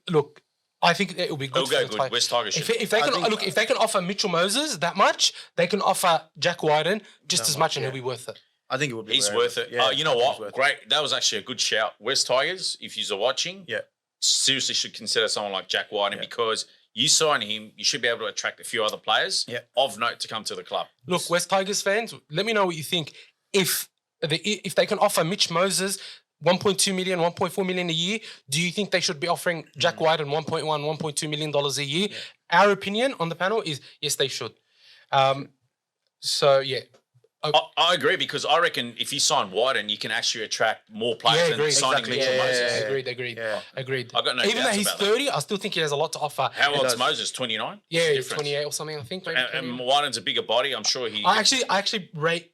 [SPEAKER 1] Look, I think it will be good.
[SPEAKER 3] It'll go
[SPEAKER 1] for the
[SPEAKER 3] good.
[SPEAKER 1] Tigers.
[SPEAKER 3] West Tigers should.
[SPEAKER 1] If they
[SPEAKER 2] I
[SPEAKER 1] can
[SPEAKER 2] think-
[SPEAKER 1] if they can offer Mitchell Moses that much, they can offer Jack Wyden just
[SPEAKER 2] That
[SPEAKER 1] as
[SPEAKER 2] much,
[SPEAKER 1] much, and
[SPEAKER 2] yeah.
[SPEAKER 1] he'll be worth it.
[SPEAKER 2] I think it would be.
[SPEAKER 3] He's
[SPEAKER 2] very
[SPEAKER 3] worth
[SPEAKER 2] good.
[SPEAKER 3] it.
[SPEAKER 2] Yeah,
[SPEAKER 3] You know
[SPEAKER 2] I think
[SPEAKER 3] what?
[SPEAKER 2] he's worth it.
[SPEAKER 3] Great. That was actually a good shout. West Tigers, if you're watching,
[SPEAKER 2] Yeah.
[SPEAKER 3] seriously should consider someone like Jack Wyden
[SPEAKER 2] Yeah.
[SPEAKER 3] because you sign him, you should be able to attract a few other players
[SPEAKER 2] Yeah.
[SPEAKER 3] of note to come to the club.
[SPEAKER 1] Look, West Tigers fans, let me know what you think. If they can offer Mitch Moses 1.2 million, 1.4 million a year. Do you think they should be offering Jack Wyden $1.1, $1.2 million a year?
[SPEAKER 2] Yeah.
[SPEAKER 1] Our opinion on the panel is yes, they should. So, yeah.
[SPEAKER 3] I agree because I reckon if you sign Wyden, you can actually attract more players than signing
[SPEAKER 2] Exactly.
[SPEAKER 3] Mitchell Moses.
[SPEAKER 1] Agreed.
[SPEAKER 3] I got no
[SPEAKER 1] Even though
[SPEAKER 3] doubts
[SPEAKER 1] he's
[SPEAKER 3] about that.
[SPEAKER 1] 30, I still think he has a lot to offer.
[SPEAKER 3] How old's Moses? 29?
[SPEAKER 1] Yeah, he's 28 or something, I think. Maybe
[SPEAKER 3] And Wyden's a bigger body. I'm sure he.
[SPEAKER 1] I actually rate.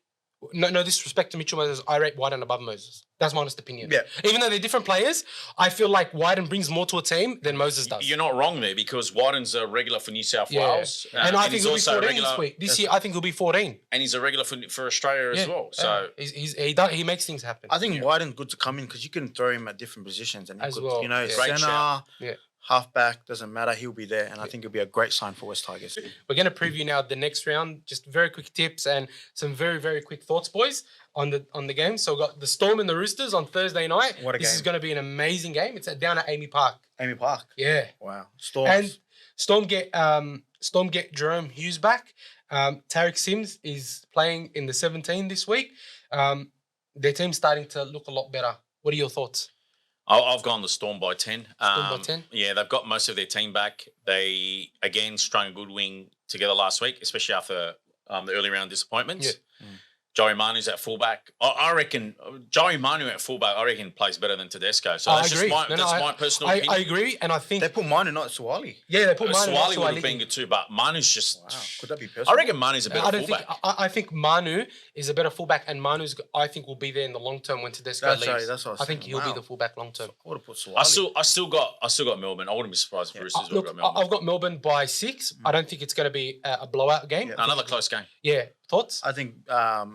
[SPEAKER 1] No disrespect to Mitchell Moses. I rate Wyden above Moses. That's my honest opinion.
[SPEAKER 2] Yeah.
[SPEAKER 1] Even though they're different players, I feel like Wyden brings more to a team than Moses does.
[SPEAKER 3] You're not wrong there because Wyden's a regular for New South Wales.
[SPEAKER 1] And I think
[SPEAKER 3] he's
[SPEAKER 1] he'll be
[SPEAKER 3] also
[SPEAKER 1] 14
[SPEAKER 3] regular.
[SPEAKER 1] this week. This year, I think he'll be 14.
[SPEAKER 3] And he's a regular for Australia as well. So
[SPEAKER 1] he makes things happen.
[SPEAKER 2] I think Wyden's good to come in because you can throw him at different positions and
[SPEAKER 1] As well.
[SPEAKER 2] You know,
[SPEAKER 3] Great
[SPEAKER 2] center,
[SPEAKER 1] Yeah.
[SPEAKER 2] halfback, doesn't matter. He'll be there, and I think it'll be a great sign for West Tigers.
[SPEAKER 1] We're going to preview now the next round. Just very quick tips and some very, very quick thoughts, boys, on the game. So we've got the Storm and the Roosters on Thursday night.
[SPEAKER 2] What a
[SPEAKER 1] This
[SPEAKER 2] game.
[SPEAKER 1] is going to be an amazing game. It's down at Amy Park.
[SPEAKER 2] Amy Park.
[SPEAKER 1] Yeah.
[SPEAKER 2] Wow. Storms.
[SPEAKER 1] And Storm get Jerome Hughes back. Tarek Sims is playing in the 17 this week. Their team's starting to look a lot better. What are your thoughts?
[SPEAKER 3] I've gone the Storm by 10.
[SPEAKER 1] By 10?
[SPEAKER 3] Yeah, they've got most of their team back. They, again, strung a good wing together last week, especially after the early round disappointments.
[SPEAKER 1] Yeah.
[SPEAKER 3] Joey Manu's at fullback. I reckon Joey Manu at fullback, I reckon plays better than Tedesco. So that's
[SPEAKER 1] agree.
[SPEAKER 3] just my personal opinion.
[SPEAKER 1] I agree, and I think
[SPEAKER 2] they put Manu, not Suwali.
[SPEAKER 1] they put Manu.
[SPEAKER 3] Swali would have been good too, but Manu's just.
[SPEAKER 2] Wow. Could that be personal?
[SPEAKER 3] I reckon Manu's a better
[SPEAKER 1] I don't
[SPEAKER 3] fullback.
[SPEAKER 1] think. I think Manu is a better fullback, and I think will be there in the long term when Tedesco leaves.
[SPEAKER 2] Right, that's what I was
[SPEAKER 1] think
[SPEAKER 2] saying.
[SPEAKER 1] he'll be the fullback long term.
[SPEAKER 2] I would have put Suwali.
[SPEAKER 3] I still got Melbourne. I wouldn't be surprised if Roosters would have got Melbourne.
[SPEAKER 1] I've got Melbourne by 6. I don't think it's going to be a blowout game.
[SPEAKER 2] Yeah.
[SPEAKER 3] Another close game.
[SPEAKER 1] Yeah. Thoughts?
[SPEAKER 2] I think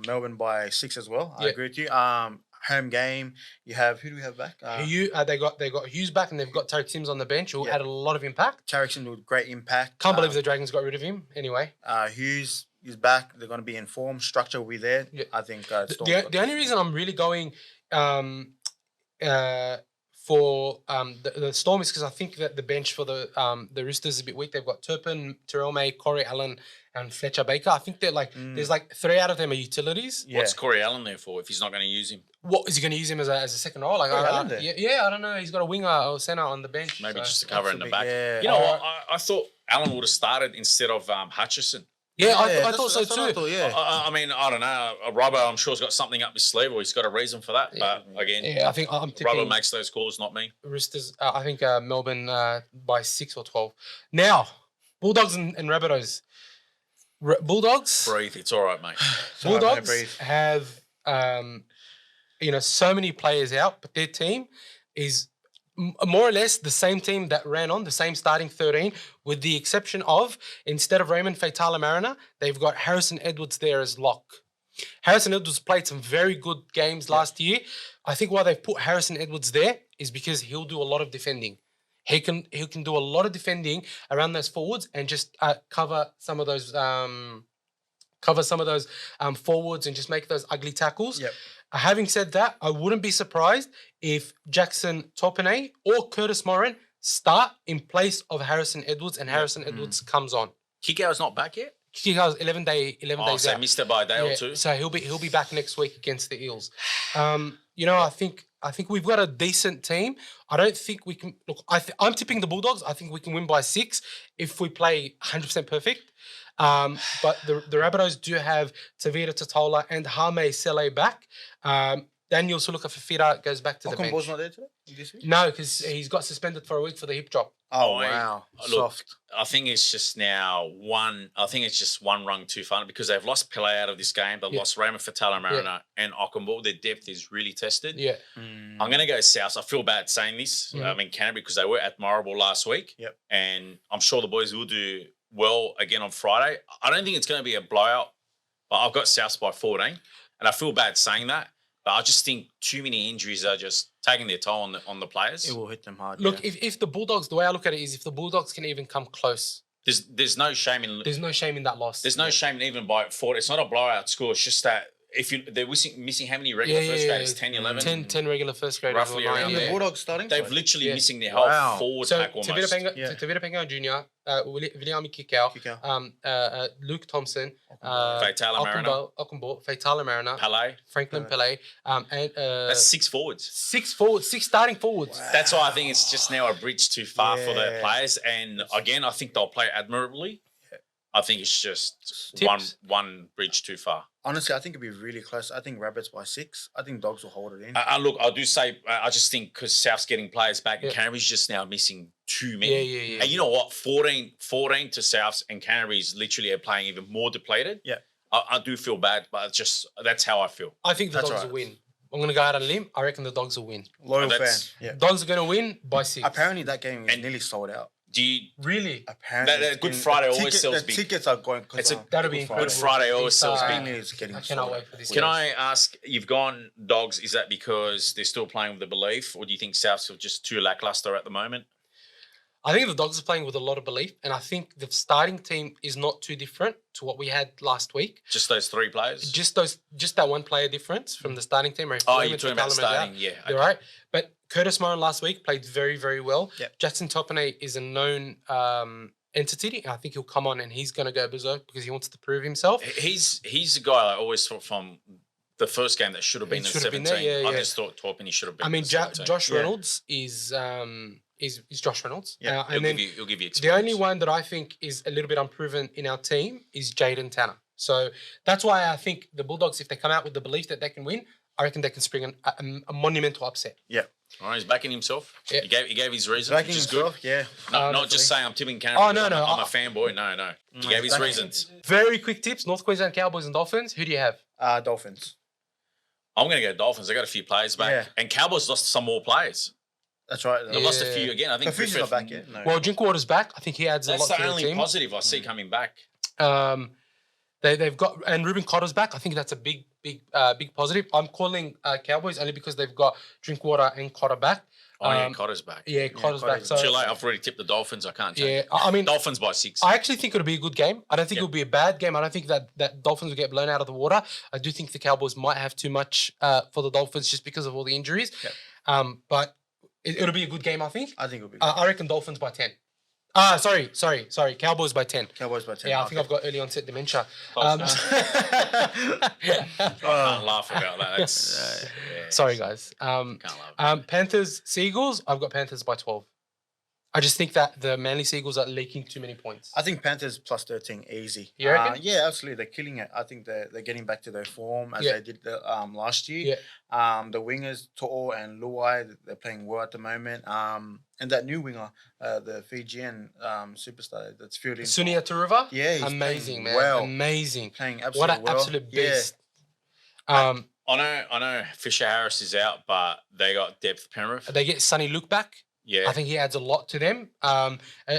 [SPEAKER 2] Melbourne by 6 as well. I
[SPEAKER 1] Yeah.
[SPEAKER 2] agree with you. Home game. You have who do we have back?
[SPEAKER 1] They got Hughes back, and they've got Tarek Sims on the bench, who added a lot of impact.
[SPEAKER 2] Tarek with great impact.
[SPEAKER 1] Can't believe the Dragons got rid of him. Anyway,
[SPEAKER 2] Hughes is back. They're going to be in form. Structure will be there.
[SPEAKER 1] Yeah.
[SPEAKER 2] I think.
[SPEAKER 1] the only reason I'm really going for the Storm is because I think that the bench for the Roosters is a bit weak. They've got Turpin, Terrell May, Corey Allen, and Fletcher Baker. I think they're there's 3 out of them are utilities.
[SPEAKER 2] Yeah.
[SPEAKER 3] What's Corey Allen there for if he's not going to use him?
[SPEAKER 1] What is he going to use him as a second role?
[SPEAKER 2] Corey Allen there?
[SPEAKER 1] I don't know. He's got a winger or centre on the bench.
[SPEAKER 3] Maybe
[SPEAKER 1] so.
[SPEAKER 3] just to cover in the back.
[SPEAKER 2] Yeah.
[SPEAKER 3] You know what? I thought Allen would have started instead of Hutchison.
[SPEAKER 1] Yeah, I
[SPEAKER 2] that's
[SPEAKER 1] thought so
[SPEAKER 2] what I
[SPEAKER 1] too.
[SPEAKER 2] thought, yeah.
[SPEAKER 3] I mean, I don't know. Robbo, I'm sure, has got something up his sleeve or he's got a reason for that. But again,
[SPEAKER 1] Yeah, I think I'm tipping
[SPEAKER 3] Robbo makes those calls, not me.
[SPEAKER 1] Roosters. I think Melbourne by 6 or 12. Now, Bulldogs and Rabbitohs. Bulldogs.
[SPEAKER 3] Breathe. It's all right, mate.
[SPEAKER 2] Sorry, mate,
[SPEAKER 1] Bulldogs
[SPEAKER 2] breathe.
[SPEAKER 1] have so many players out, but their team is more or less the same team that ran on, the same starting 13, with the exception of, instead of Raymond Faitala Mariner, they've got Harrison Edwards there as lock. Harrison Edwards played some very good games last year. I think why they've put Harrison Edwards there is because he'll do a lot of defending. He can do a lot of defending around those forwards and just cover some of those forwards and just make those ugly tackles.
[SPEAKER 2] Yep.
[SPEAKER 1] Having said that, I wouldn't be surprised if Jackson Topine or Curtis Moran start in place of Harrison Edwards and Harrison Edwards comes on.
[SPEAKER 3] Kikau's not back yet?
[SPEAKER 1] He has 11 days
[SPEAKER 3] So
[SPEAKER 1] out.
[SPEAKER 3] missed it by a day or two.
[SPEAKER 1] So he'll be back next week against the Eels. I think we've got a decent team. I don't think we can look. I'm tipping the Bulldogs. I think we can win by 6 if we play 100% perfect. But the Rabbitohs do have Tavita Totola and Hame Sele back. Daniel Suluka-Fafita goes back to the bench.
[SPEAKER 2] Okunbo's not there today? This week?
[SPEAKER 1] No, because he's got suspended for a week for the hip drop.
[SPEAKER 2] Oh, wow.
[SPEAKER 3] Look,
[SPEAKER 2] Soft.
[SPEAKER 3] I think it's just now one. I think it's just one rung too far because they've lost Pele out of this game. They've lost Raymond Fatala Mariner and Okunbo. Their depth is really tested.
[SPEAKER 1] Yeah.
[SPEAKER 3] I'm going to go South. I feel bad saying this. I mean, Canterbury, because they were admirable last week.
[SPEAKER 2] Yep.
[SPEAKER 3] And I'm sure the boys will do well again on Friday. I don't think it's going to be a blowout, but I've got South by 14. And I feel bad saying that. But I just think too many injuries are just taking their toll on the players.
[SPEAKER 2] It will hit them hard.
[SPEAKER 1] Look, if the Bulldogs, the way I look at it is if the Bulldogs can even come close,
[SPEAKER 3] There's no shame in
[SPEAKER 1] there's no shame in that loss.
[SPEAKER 3] There's no shame in even by 40. It's not a blowout score. It's just that they're missing how many regular first graders? 10, 11?
[SPEAKER 1] 10 regular first graders.
[SPEAKER 3] Roughly
[SPEAKER 1] or
[SPEAKER 3] around
[SPEAKER 1] nine,
[SPEAKER 2] The
[SPEAKER 3] there.
[SPEAKER 2] Bulldogs starting.
[SPEAKER 3] They've
[SPEAKER 2] side?
[SPEAKER 3] literally missing their
[SPEAKER 2] Wow.
[SPEAKER 3] whole forward
[SPEAKER 1] So
[SPEAKER 3] pack almost.
[SPEAKER 1] Tavita Penga Jr., William Kikau, Luke Thompson,
[SPEAKER 3] Faitala Mariner.
[SPEAKER 1] Okumbo, Faitala Mariner,
[SPEAKER 3] Pele.
[SPEAKER 1] Franklin Pele, and
[SPEAKER 3] That's 6 forwards.
[SPEAKER 1] 6 forwards, 6 starting forwards.
[SPEAKER 2] Wow.
[SPEAKER 3] That's why I think it's just now a bridge too far for the
[SPEAKER 2] Yeah.
[SPEAKER 3] players. And again, I think they'll play admirably. I think it's just
[SPEAKER 1] Tips?
[SPEAKER 3] one bridge too far.
[SPEAKER 2] Honestly, I think it'd be really close. I think Rabbits by 6. I think Dogs will hold it in.
[SPEAKER 3] Look, I do say, I just think because South's getting players back and
[SPEAKER 1] Yeah.
[SPEAKER 3] Canterbury's just now missing too many.
[SPEAKER 1] Yeah.
[SPEAKER 3] And you know what? 14 to Souths and Canterbury's literally are playing even more depleted.
[SPEAKER 2] Yeah.
[SPEAKER 3] I do feel bad, but it's just that's how I feel.
[SPEAKER 1] I think the
[SPEAKER 2] That's
[SPEAKER 1] Dogs
[SPEAKER 2] right.
[SPEAKER 1] will win. I'm going to go out on a limb. I reckon the Dogs will win.
[SPEAKER 2] Loyal fan.
[SPEAKER 3] that's-
[SPEAKER 2] Yeah.
[SPEAKER 1] Dogs are going to win by 6.
[SPEAKER 2] Apparently, that game is
[SPEAKER 3] And-
[SPEAKER 2] nearly sold out.
[SPEAKER 3] Do you?
[SPEAKER 1] Really?
[SPEAKER 2] Apparently,
[SPEAKER 3] That
[SPEAKER 2] it's
[SPEAKER 3] Good
[SPEAKER 2] been-
[SPEAKER 3] Friday
[SPEAKER 2] the
[SPEAKER 3] always
[SPEAKER 2] ticket-
[SPEAKER 3] sells
[SPEAKER 2] the
[SPEAKER 3] big.
[SPEAKER 2] tickets are going.
[SPEAKER 3] It's a-
[SPEAKER 1] That'll be
[SPEAKER 2] Good
[SPEAKER 1] incredible.
[SPEAKER 3] Good Friday always sells big.
[SPEAKER 2] Apparently, it's getting
[SPEAKER 1] I cannot
[SPEAKER 2] sold
[SPEAKER 1] wait
[SPEAKER 2] out.
[SPEAKER 1] for this.
[SPEAKER 3] Can I ask, you've gone Dogs, is that because they're still playing with the belief, or do you think Souths are just too lackluster at the moment?
[SPEAKER 1] I think the Dogs are playing with a lot of belief, and I think the starting team is not too different to what we had last week.
[SPEAKER 3] Just those 3 players?
[SPEAKER 1] Just that one player difference from the starting team.
[SPEAKER 3] You're talking about starting, yeah.
[SPEAKER 1] You're right. But Curtis Moran last week played very, very well.
[SPEAKER 2] Yep.
[SPEAKER 1] Jackson Topine is a known entity. I think he'll come on and he's going to go berserk because he wants to prove himself.
[SPEAKER 3] He's a guy I always thought from the first game that should have been
[SPEAKER 1] He
[SPEAKER 3] in
[SPEAKER 1] should have been
[SPEAKER 3] 17.
[SPEAKER 1] there, yeah.
[SPEAKER 3] I just thought Torpin he should have been
[SPEAKER 1] I mean,
[SPEAKER 3] in 17.
[SPEAKER 1] Josh
[SPEAKER 2] Yeah.
[SPEAKER 1] Reynolds is Josh Reynolds.
[SPEAKER 2] Yeah.
[SPEAKER 1] And then
[SPEAKER 3] he'll give you experience.
[SPEAKER 1] the only one that I think is a little bit unproven in our team is Jaden Tanner. So that's why I think the Bulldogs, if they come out with the belief that they can win, I reckon they can spring a monumental upset.
[SPEAKER 3] All right, he's backing himself.
[SPEAKER 1] Yeah.
[SPEAKER 3] He gave his reason,
[SPEAKER 2] Backing
[SPEAKER 3] which is
[SPEAKER 2] himself, yeah.
[SPEAKER 3] good. Not
[SPEAKER 2] definitely.
[SPEAKER 3] just saying I'm tipping Canterbury.
[SPEAKER 1] Oh, no, no,
[SPEAKER 3] I'm a fanboy. No. He gave his
[SPEAKER 2] backing-
[SPEAKER 3] reasons.
[SPEAKER 1] Very quick tips: North Queensland Cowboys and Dolphins. Who do you have?
[SPEAKER 2] Dolphins.
[SPEAKER 3] I'm going to go Dolphins. They got a few players back.
[SPEAKER 2] Yeah.
[SPEAKER 3] And Cowboys lost some more players.
[SPEAKER 2] That's right.
[SPEAKER 3] They've lost a few again. I think
[SPEAKER 2] Confusion's not back yet. No.
[SPEAKER 1] Well, Drinkwater's back. I think he adds a
[SPEAKER 3] That's
[SPEAKER 1] lot
[SPEAKER 3] the
[SPEAKER 1] to the
[SPEAKER 3] only
[SPEAKER 1] team.
[SPEAKER 3] positive I see coming back.
[SPEAKER 1] They've got and Ruben Cotter's back. I think that's a big positive. I'm calling Cowboys only because they've got Drinkwater and Cotter back.
[SPEAKER 3] Cotter's back.
[SPEAKER 1] Yeah, Cotter's back.
[SPEAKER 2] Cotter's
[SPEAKER 1] So
[SPEAKER 3] Too late. I've already tipped the Dolphins. I can't change.
[SPEAKER 1] yeah,
[SPEAKER 3] it.
[SPEAKER 1] I mean,
[SPEAKER 3] Dolphins by 6.
[SPEAKER 1] I actually think it'll be a good game. I don't think
[SPEAKER 3] Yep.
[SPEAKER 1] it'll be a bad game. I don't think that Dolphins will get blown out of the water. I do think the Cowboys might have too much for the Dolphins just because of all the injuries.
[SPEAKER 2] Yep.
[SPEAKER 1] But it'll be a good game, I think.
[SPEAKER 2] I think it'll be good.
[SPEAKER 1] I reckon Dolphins by 10. Sorry. Cowboys by 10.
[SPEAKER 2] Cowboys by 10.
[SPEAKER 1] Yeah, I think I've got early onset dementia.
[SPEAKER 3] Close I can't laugh about that. That's,
[SPEAKER 1] Sorry, guys.
[SPEAKER 3] Can't laugh.
[SPEAKER 1] Panthers, Sea Eagles, I've got Panthers by 12. I just think that the Manly Sea Eagles are leaking too many points.
[SPEAKER 2] I think Panthers plus 13 easy.
[SPEAKER 1] You reckon?
[SPEAKER 2] Yeah, absolutely. They're killing it. I think they're getting back to their form as
[SPEAKER 1] Yeah.
[SPEAKER 2] they did last year. The wingers, To'o and Luai, they're playing well at the moment. And that new winger, the Fijian superstar that's fielding.
[SPEAKER 1] Sunia Turuva?
[SPEAKER 2] Yeah, he's
[SPEAKER 1] amazing,
[SPEAKER 2] playing
[SPEAKER 1] man.
[SPEAKER 2] well.
[SPEAKER 1] Amazing.
[SPEAKER 2] Playing absolutely
[SPEAKER 1] What an
[SPEAKER 2] well.
[SPEAKER 1] absolute
[SPEAKER 2] Yeah.
[SPEAKER 1] beast.
[SPEAKER 3] I know Fisher Harris is out, but they got depth Penrith.
[SPEAKER 1] They get Sonny Luke back.
[SPEAKER 3] Yeah.
[SPEAKER 1] I think he adds a lot to them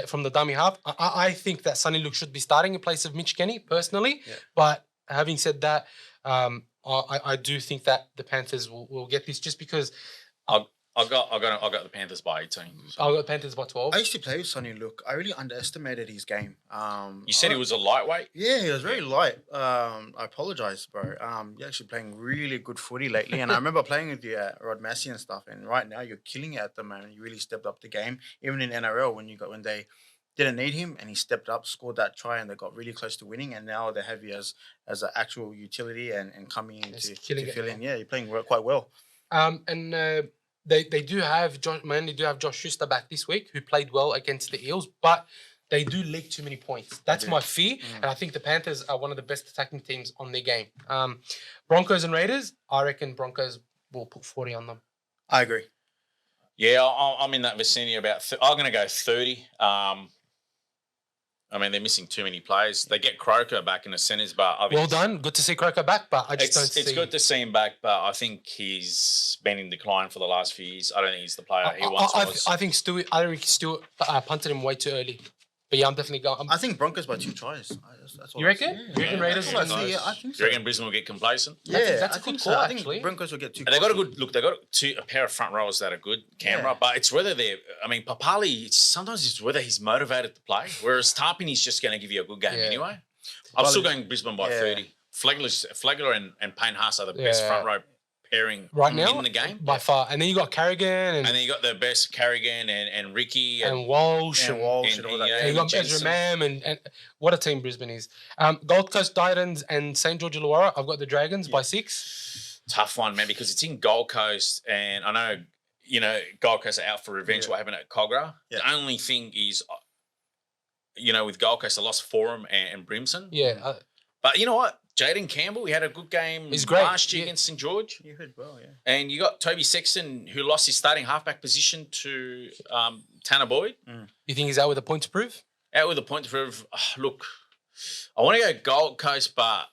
[SPEAKER 1] from the dummy half. I think that Sonny Luke should be starting in place of Mitch Kenny, personally.
[SPEAKER 2] Yeah.
[SPEAKER 1] But having said that, I do think that the Panthers will get this just because
[SPEAKER 3] I got the Panthers by 18. So.
[SPEAKER 1] I've got Panthers by 12.
[SPEAKER 2] I used to play with Sonny Luke. I really underestimated his game.
[SPEAKER 3] You said he was a lightweight.
[SPEAKER 2] Yeah, he was very light. I apologize, bro. You're actually playing really good footy lately. And I remember playing with you at Rod Massey and stuff. And right now you're killing it at the moment. You really stepped up the game. Even in NRL when they didn't need him and he stepped up, scored that try, and they got really close to winning. And now they have you as an actual utility and coming in to fill in. Yeah, you're playing quite well.
[SPEAKER 1] They do have Josh Schuster back this week, who played well against the Eels, but they do leak too many points. That's my fear, and I think the Panthers are one of the best attacking teams on their game. Broncos and Raiders, I reckon Broncos will put 40 on them.
[SPEAKER 2] I agree.
[SPEAKER 3] Yeah, I'm in that vicinity about. I'm going to go 30. I mean, they're missing too many players. They get Croker back in the centres, but
[SPEAKER 1] Well done. Good to see Croker back, but I just don't see...
[SPEAKER 3] It's good to see him back, but I think he's been in decline for the last few years. I don't think he's the player he once was.
[SPEAKER 1] I think Stewart punted him way too early. But yeah, I'm definitely going...
[SPEAKER 2] I think Broncos by 2 tries. That's
[SPEAKER 1] You reckon? You reckon Raiders...
[SPEAKER 2] That's what I see. Yeah, I think so.
[SPEAKER 3] You reckon Brisbane will get complacent?
[SPEAKER 2] Yeah,
[SPEAKER 1] that's
[SPEAKER 2] I
[SPEAKER 1] a
[SPEAKER 2] think
[SPEAKER 1] good
[SPEAKER 2] so.
[SPEAKER 1] call,
[SPEAKER 2] I think
[SPEAKER 1] actually.
[SPEAKER 2] Broncos will get 2.
[SPEAKER 3] And they got a good look. They got a pair of front rowers that are good. Camera,
[SPEAKER 2] Yeah.
[SPEAKER 3] but it's whether they're. I mean, Papali. Sometimes it's whether he's motivated to play. Whereas Tarpin is just going to give you a good game
[SPEAKER 1] Yeah.
[SPEAKER 3] anyway. I'm still going Brisbane by
[SPEAKER 2] Yeah.
[SPEAKER 3] 30. Flagler and Payne Haas are the best front row pairing
[SPEAKER 1] right now
[SPEAKER 3] in the game
[SPEAKER 1] by far. And then you got Carrigan
[SPEAKER 3] and then you got the best Carrigan and Ricky
[SPEAKER 1] and Walsh
[SPEAKER 2] and Walsh and all that.
[SPEAKER 1] and you got Ezra Mam and what a team Brisbane is. Gold Coast Titans and St. George Illawarra. I've got the Dragons by 6.
[SPEAKER 3] Tough one, man, because it's in Gold Coast, and I know, Gold Coast are out for revenge. What happened at Cogra?
[SPEAKER 2] Yeah.
[SPEAKER 3] The only thing is, with Gold Coast, I lost Forum and Brimson.
[SPEAKER 1] Yeah.
[SPEAKER 3] But you know what? Jaden Campbell, he had a good game last year against St. George.
[SPEAKER 2] You heard well, yeah.
[SPEAKER 3] And you got Toby Sexton, who lost his starting halfback position to Tanner Boyd.
[SPEAKER 1] You think he's out with a point to prove?
[SPEAKER 3] Out with a point to prove. Look, I want to go Gold Coast, but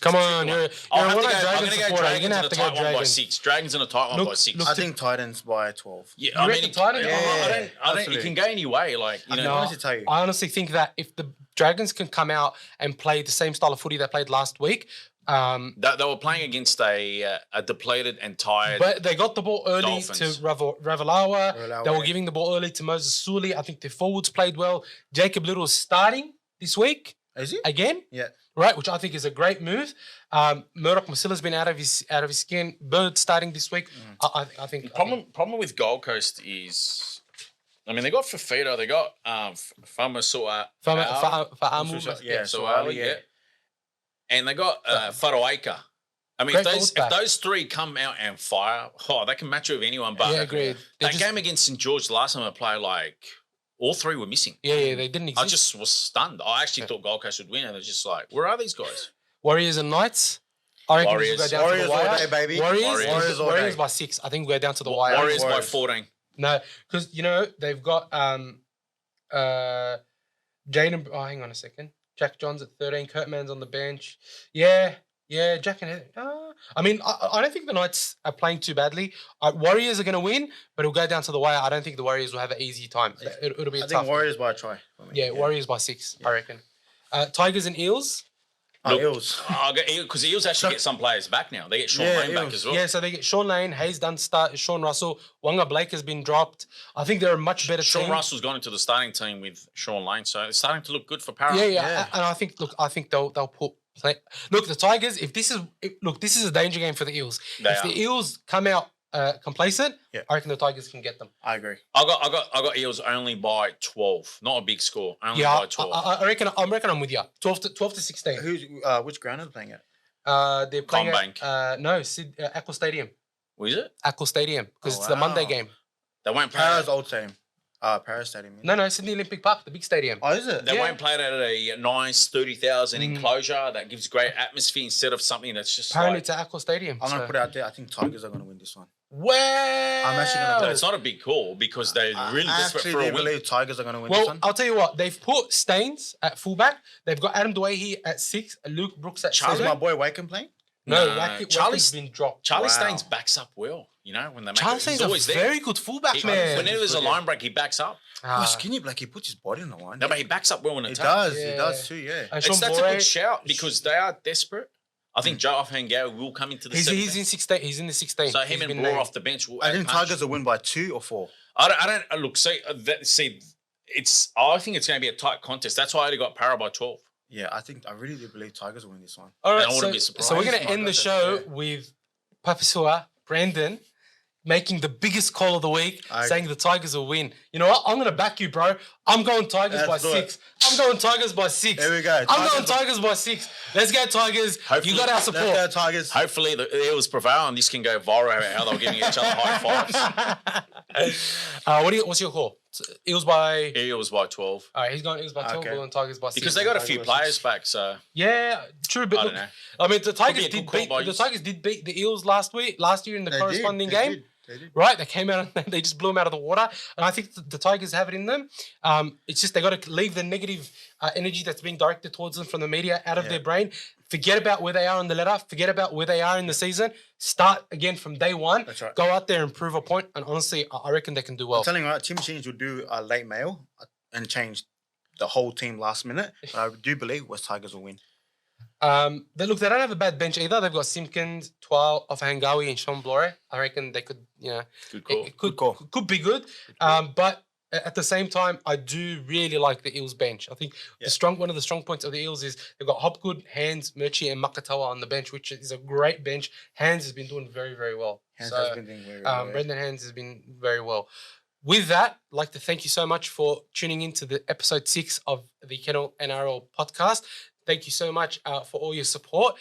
[SPEAKER 1] come on, you're
[SPEAKER 3] I'm
[SPEAKER 1] a
[SPEAKER 3] going to
[SPEAKER 1] Dragon
[SPEAKER 3] go
[SPEAKER 1] supporter. You're
[SPEAKER 3] Dragons
[SPEAKER 1] gonna
[SPEAKER 3] in
[SPEAKER 1] have
[SPEAKER 3] a
[SPEAKER 1] to go
[SPEAKER 3] tight one by
[SPEAKER 1] Dragons.
[SPEAKER 3] 6. Dragons in a tight one by 6.
[SPEAKER 2] I think Titans by 12.
[SPEAKER 3] Yeah,
[SPEAKER 1] You reckon Titans?
[SPEAKER 3] I don't. It
[SPEAKER 2] Absolutely.
[SPEAKER 3] can go any way. Like
[SPEAKER 2] I can honestly tell you.
[SPEAKER 1] I honestly think that if the Dragons can come out and play the same style of footy they played last week,
[SPEAKER 3] They were playing against a depleted and tired.
[SPEAKER 1] but they got the ball early
[SPEAKER 3] Dolphins.
[SPEAKER 1] to Ravalawa. They were giving the ball early to Moses Suli. I think the forwards played well. Jacob Little is starting this week
[SPEAKER 2] Is he?
[SPEAKER 1] again.
[SPEAKER 2] Yeah.
[SPEAKER 1] Right, which I think is a great move. Murdoch Masilla's been out of his skin. Bird starting this week. I think
[SPEAKER 3] The problem with Gold Coast is, they got Fafita, they got Famasua,
[SPEAKER 2] Yeah.
[SPEAKER 3] and they got Faroaika.
[SPEAKER 1] Great
[SPEAKER 3] if
[SPEAKER 1] fullback.
[SPEAKER 3] those three come out and fire, they can match with anyone. But
[SPEAKER 1] Yeah, agreed.
[SPEAKER 3] That game against St. George, the last time I played, all three were missing.
[SPEAKER 1] Yeah, they didn't exist.
[SPEAKER 3] I just was stunned. I actually thought Gold Coast would win, and it's just like, where are these guys?
[SPEAKER 1] Warriors and Knights. I reckon
[SPEAKER 3] Warriors.
[SPEAKER 1] we'll go down
[SPEAKER 2] Warriors
[SPEAKER 1] to the wire.
[SPEAKER 2] all day, baby.
[SPEAKER 1] Warriors
[SPEAKER 2] all day.
[SPEAKER 1] by 6. I think we'll go down to the wire.
[SPEAKER 3] Warriors by 14.
[SPEAKER 1] No, because they've got Jaden. Oh, hang on a second. Jack John's at 13. Kurtman's on the bench. Yeah, Jack and I don't think the Knights are playing too badly. Warriors are going to win, but it'll go down to the wire. I don't think the Warriors will have an easy time. It'll be a
[SPEAKER 2] I
[SPEAKER 1] tough.
[SPEAKER 2] think Warriors by a try. For me.
[SPEAKER 1] Yeah, Warriors by 6. I reckon. Tigers and Eels.
[SPEAKER 2] Eels.
[SPEAKER 3] I'll go Eels, because Eels actually get some players back now. They get Sean Lane back
[SPEAKER 2] Eels.
[SPEAKER 3] as well.
[SPEAKER 1] Yeah, so they get Sean Lane, Hayes Dunn start, Sean Russell, Wanga Blake has been dropped. I think they're a much better
[SPEAKER 3] Sean
[SPEAKER 1] team.
[SPEAKER 3] Russell's gone into the starting team with Sean Lane, so it's starting to look good for Para.
[SPEAKER 1] Yeah. And I think they'll put look, the Tigers, this is a danger game for the Eels. If the Eels come out complacent, I reckon the Tigers can get them.
[SPEAKER 2] I agree.
[SPEAKER 3] I got Eels only by 12. Not a big score. Only by 12.
[SPEAKER 1] I reckon I'm with you. 12 to 16.
[SPEAKER 2] Who's which ground are they playing at?
[SPEAKER 1] They're playing
[SPEAKER 3] Combank.
[SPEAKER 1] Aqua Stadium.
[SPEAKER 3] Was it?
[SPEAKER 1] Aqua Stadium, because
[SPEAKER 2] Oh,
[SPEAKER 1] it's the Monday
[SPEAKER 2] wow.
[SPEAKER 1] game.
[SPEAKER 3] They won't play.
[SPEAKER 2] Paris Old Stadium. Paris Stadium.
[SPEAKER 1] No, Sydney Olympic Park, the big stadium.
[SPEAKER 2] Oh, is it?
[SPEAKER 3] They won't play it at a nice 30,000 enclosure that gives great atmosphere instead of something that's just
[SPEAKER 1] Apparently
[SPEAKER 3] like,
[SPEAKER 1] it's at Aqua Stadium.
[SPEAKER 2] I'm going to put it out there. I think Tigers are going to win this one.
[SPEAKER 1] Well,
[SPEAKER 2] I'm actually gonna
[SPEAKER 3] But it's not a big call because they're really desperate
[SPEAKER 2] actually
[SPEAKER 3] for a
[SPEAKER 2] do
[SPEAKER 3] win.
[SPEAKER 2] believe Tigers are going to win this
[SPEAKER 1] Well,
[SPEAKER 2] one.
[SPEAKER 1] I'll tell you what. They've put Staines at fullback. They've got Adam Dwayne at 6. Luke Brooks at
[SPEAKER 2] Is
[SPEAKER 1] 7.
[SPEAKER 2] my boy Wakem playing?
[SPEAKER 1] No,
[SPEAKER 3] No,
[SPEAKER 1] Charlie's been dropped.
[SPEAKER 3] Charlie
[SPEAKER 2] Wow.
[SPEAKER 3] Staines backs up well, when they make
[SPEAKER 1] Charlie
[SPEAKER 3] it. He's
[SPEAKER 1] Staines
[SPEAKER 3] always
[SPEAKER 1] a
[SPEAKER 3] there.
[SPEAKER 1] very good fullback,
[SPEAKER 3] He-
[SPEAKER 1] man.
[SPEAKER 3] Whenever there's a line break, he backs up.
[SPEAKER 2] Oh, skinny black. He puts his body on the line.
[SPEAKER 3] No, but he backs up well in
[SPEAKER 2] He
[SPEAKER 3] attack.
[SPEAKER 2] does.
[SPEAKER 1] Yeah.
[SPEAKER 2] He does too. Yeah.
[SPEAKER 1] And Sean
[SPEAKER 3] That's a
[SPEAKER 1] Borre,
[SPEAKER 3] good shout because they are desperate. I think Joe Offhangau will come into the
[SPEAKER 1] he's
[SPEAKER 3] 17th.
[SPEAKER 1] in 16. He's in the 16.
[SPEAKER 3] So
[SPEAKER 1] He's
[SPEAKER 3] him and
[SPEAKER 1] been
[SPEAKER 3] Bloor
[SPEAKER 1] named.
[SPEAKER 3] off the bench will
[SPEAKER 2] I
[SPEAKER 3] add
[SPEAKER 2] think
[SPEAKER 3] punch.
[SPEAKER 2] Tigers will win by 2 or 4.
[SPEAKER 3] I don't look. See, I think it's going to be a tight contest. That's why I only got Para by 12.
[SPEAKER 2] Yeah, I really do believe Tigers will win this one.
[SPEAKER 1] All right,
[SPEAKER 3] And I wouldn't be surprised.
[SPEAKER 1] so we're going to
[SPEAKER 2] My
[SPEAKER 1] end the
[SPEAKER 2] God,
[SPEAKER 1] show
[SPEAKER 2] yeah.
[SPEAKER 1] with Papasua, Brandon, making the biggest call of the week, saying the Tigers will win. You know what? I'm going to back you, bro. I'm going Tigers by
[SPEAKER 2] Let's do
[SPEAKER 1] 6. I'm going Tigers by 6.
[SPEAKER 2] There we go.
[SPEAKER 1] I'm going Tigers by 6. Let's go, Tigers.
[SPEAKER 3] Hopefully-
[SPEAKER 1] You got our support.
[SPEAKER 2] Let's go Tigers.
[SPEAKER 3] Hopefully the Eels prevail and this can go viral how they're giving each other high fives.
[SPEAKER 1] What's your call? Eels by...
[SPEAKER 3] Eels by 12.
[SPEAKER 1] All right, he's going Eels by 12.
[SPEAKER 2] Okay.
[SPEAKER 1] We're going Tigers by 6.
[SPEAKER 3] Because they got a few players back, so
[SPEAKER 1] Yeah, true. But
[SPEAKER 3] I
[SPEAKER 1] look,
[SPEAKER 3] don't know.
[SPEAKER 1] I mean, the Tigers
[SPEAKER 3] be a
[SPEAKER 1] did
[SPEAKER 3] good call
[SPEAKER 1] beat
[SPEAKER 3] by
[SPEAKER 1] the Tigers did beat the Eels last year in the
[SPEAKER 2] They
[SPEAKER 1] corresponding
[SPEAKER 2] did. They
[SPEAKER 1] game.
[SPEAKER 2] did. They did.
[SPEAKER 1] Right, they came out and they just blew them out of the water, and I think the Tigers have it in them. It's just they got to leave the negative energy that's being directed towards them from the media out of their brain. Forget about where they are on the ladder. Forget about where they are in the season. Start again from day one.
[SPEAKER 2] That's right.
[SPEAKER 1] Go out there and prove a point. And honestly, I reckon they can do well.
[SPEAKER 2] I'm telling you, right, Tim Sheens will do a late mail and change the whole team last minute. But I do believe West Tigers will win.
[SPEAKER 1] They don't have a bad bench either. They've got Simpkins, Twal, Offhangawi, and Sean Blore. I reckon they could,
[SPEAKER 3] Good call.
[SPEAKER 1] it could
[SPEAKER 2] Good call.
[SPEAKER 1] could be good. But At the same time, I do really like the Eels bench. I think one of the strong points of the Eels is they've got Hopgood, Hands, Murchie, and Makatawa on the bench, which is a great bench. Hands has been doing very, very well.
[SPEAKER 2] Hands has been doing very well.
[SPEAKER 1] Brendan Hands has been very well. With that, I'd like to thank you so much for tuning in to the episode 6 of the Kennel NRL podcast. Thank you so much for all your support.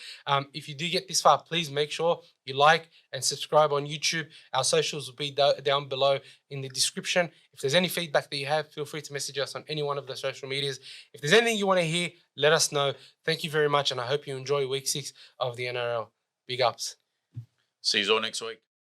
[SPEAKER 1] If you do get this far, please make sure you like and subscribe on YouTube. Our socials will be down below in the description. If there's any feedback that you have, feel free to message us on any one of the social medias. If there's anything you want to hear, let us know. Thank you very much, and I hope you enjoy week 6 of the NRL. Big ups.
[SPEAKER 3] See you all next week.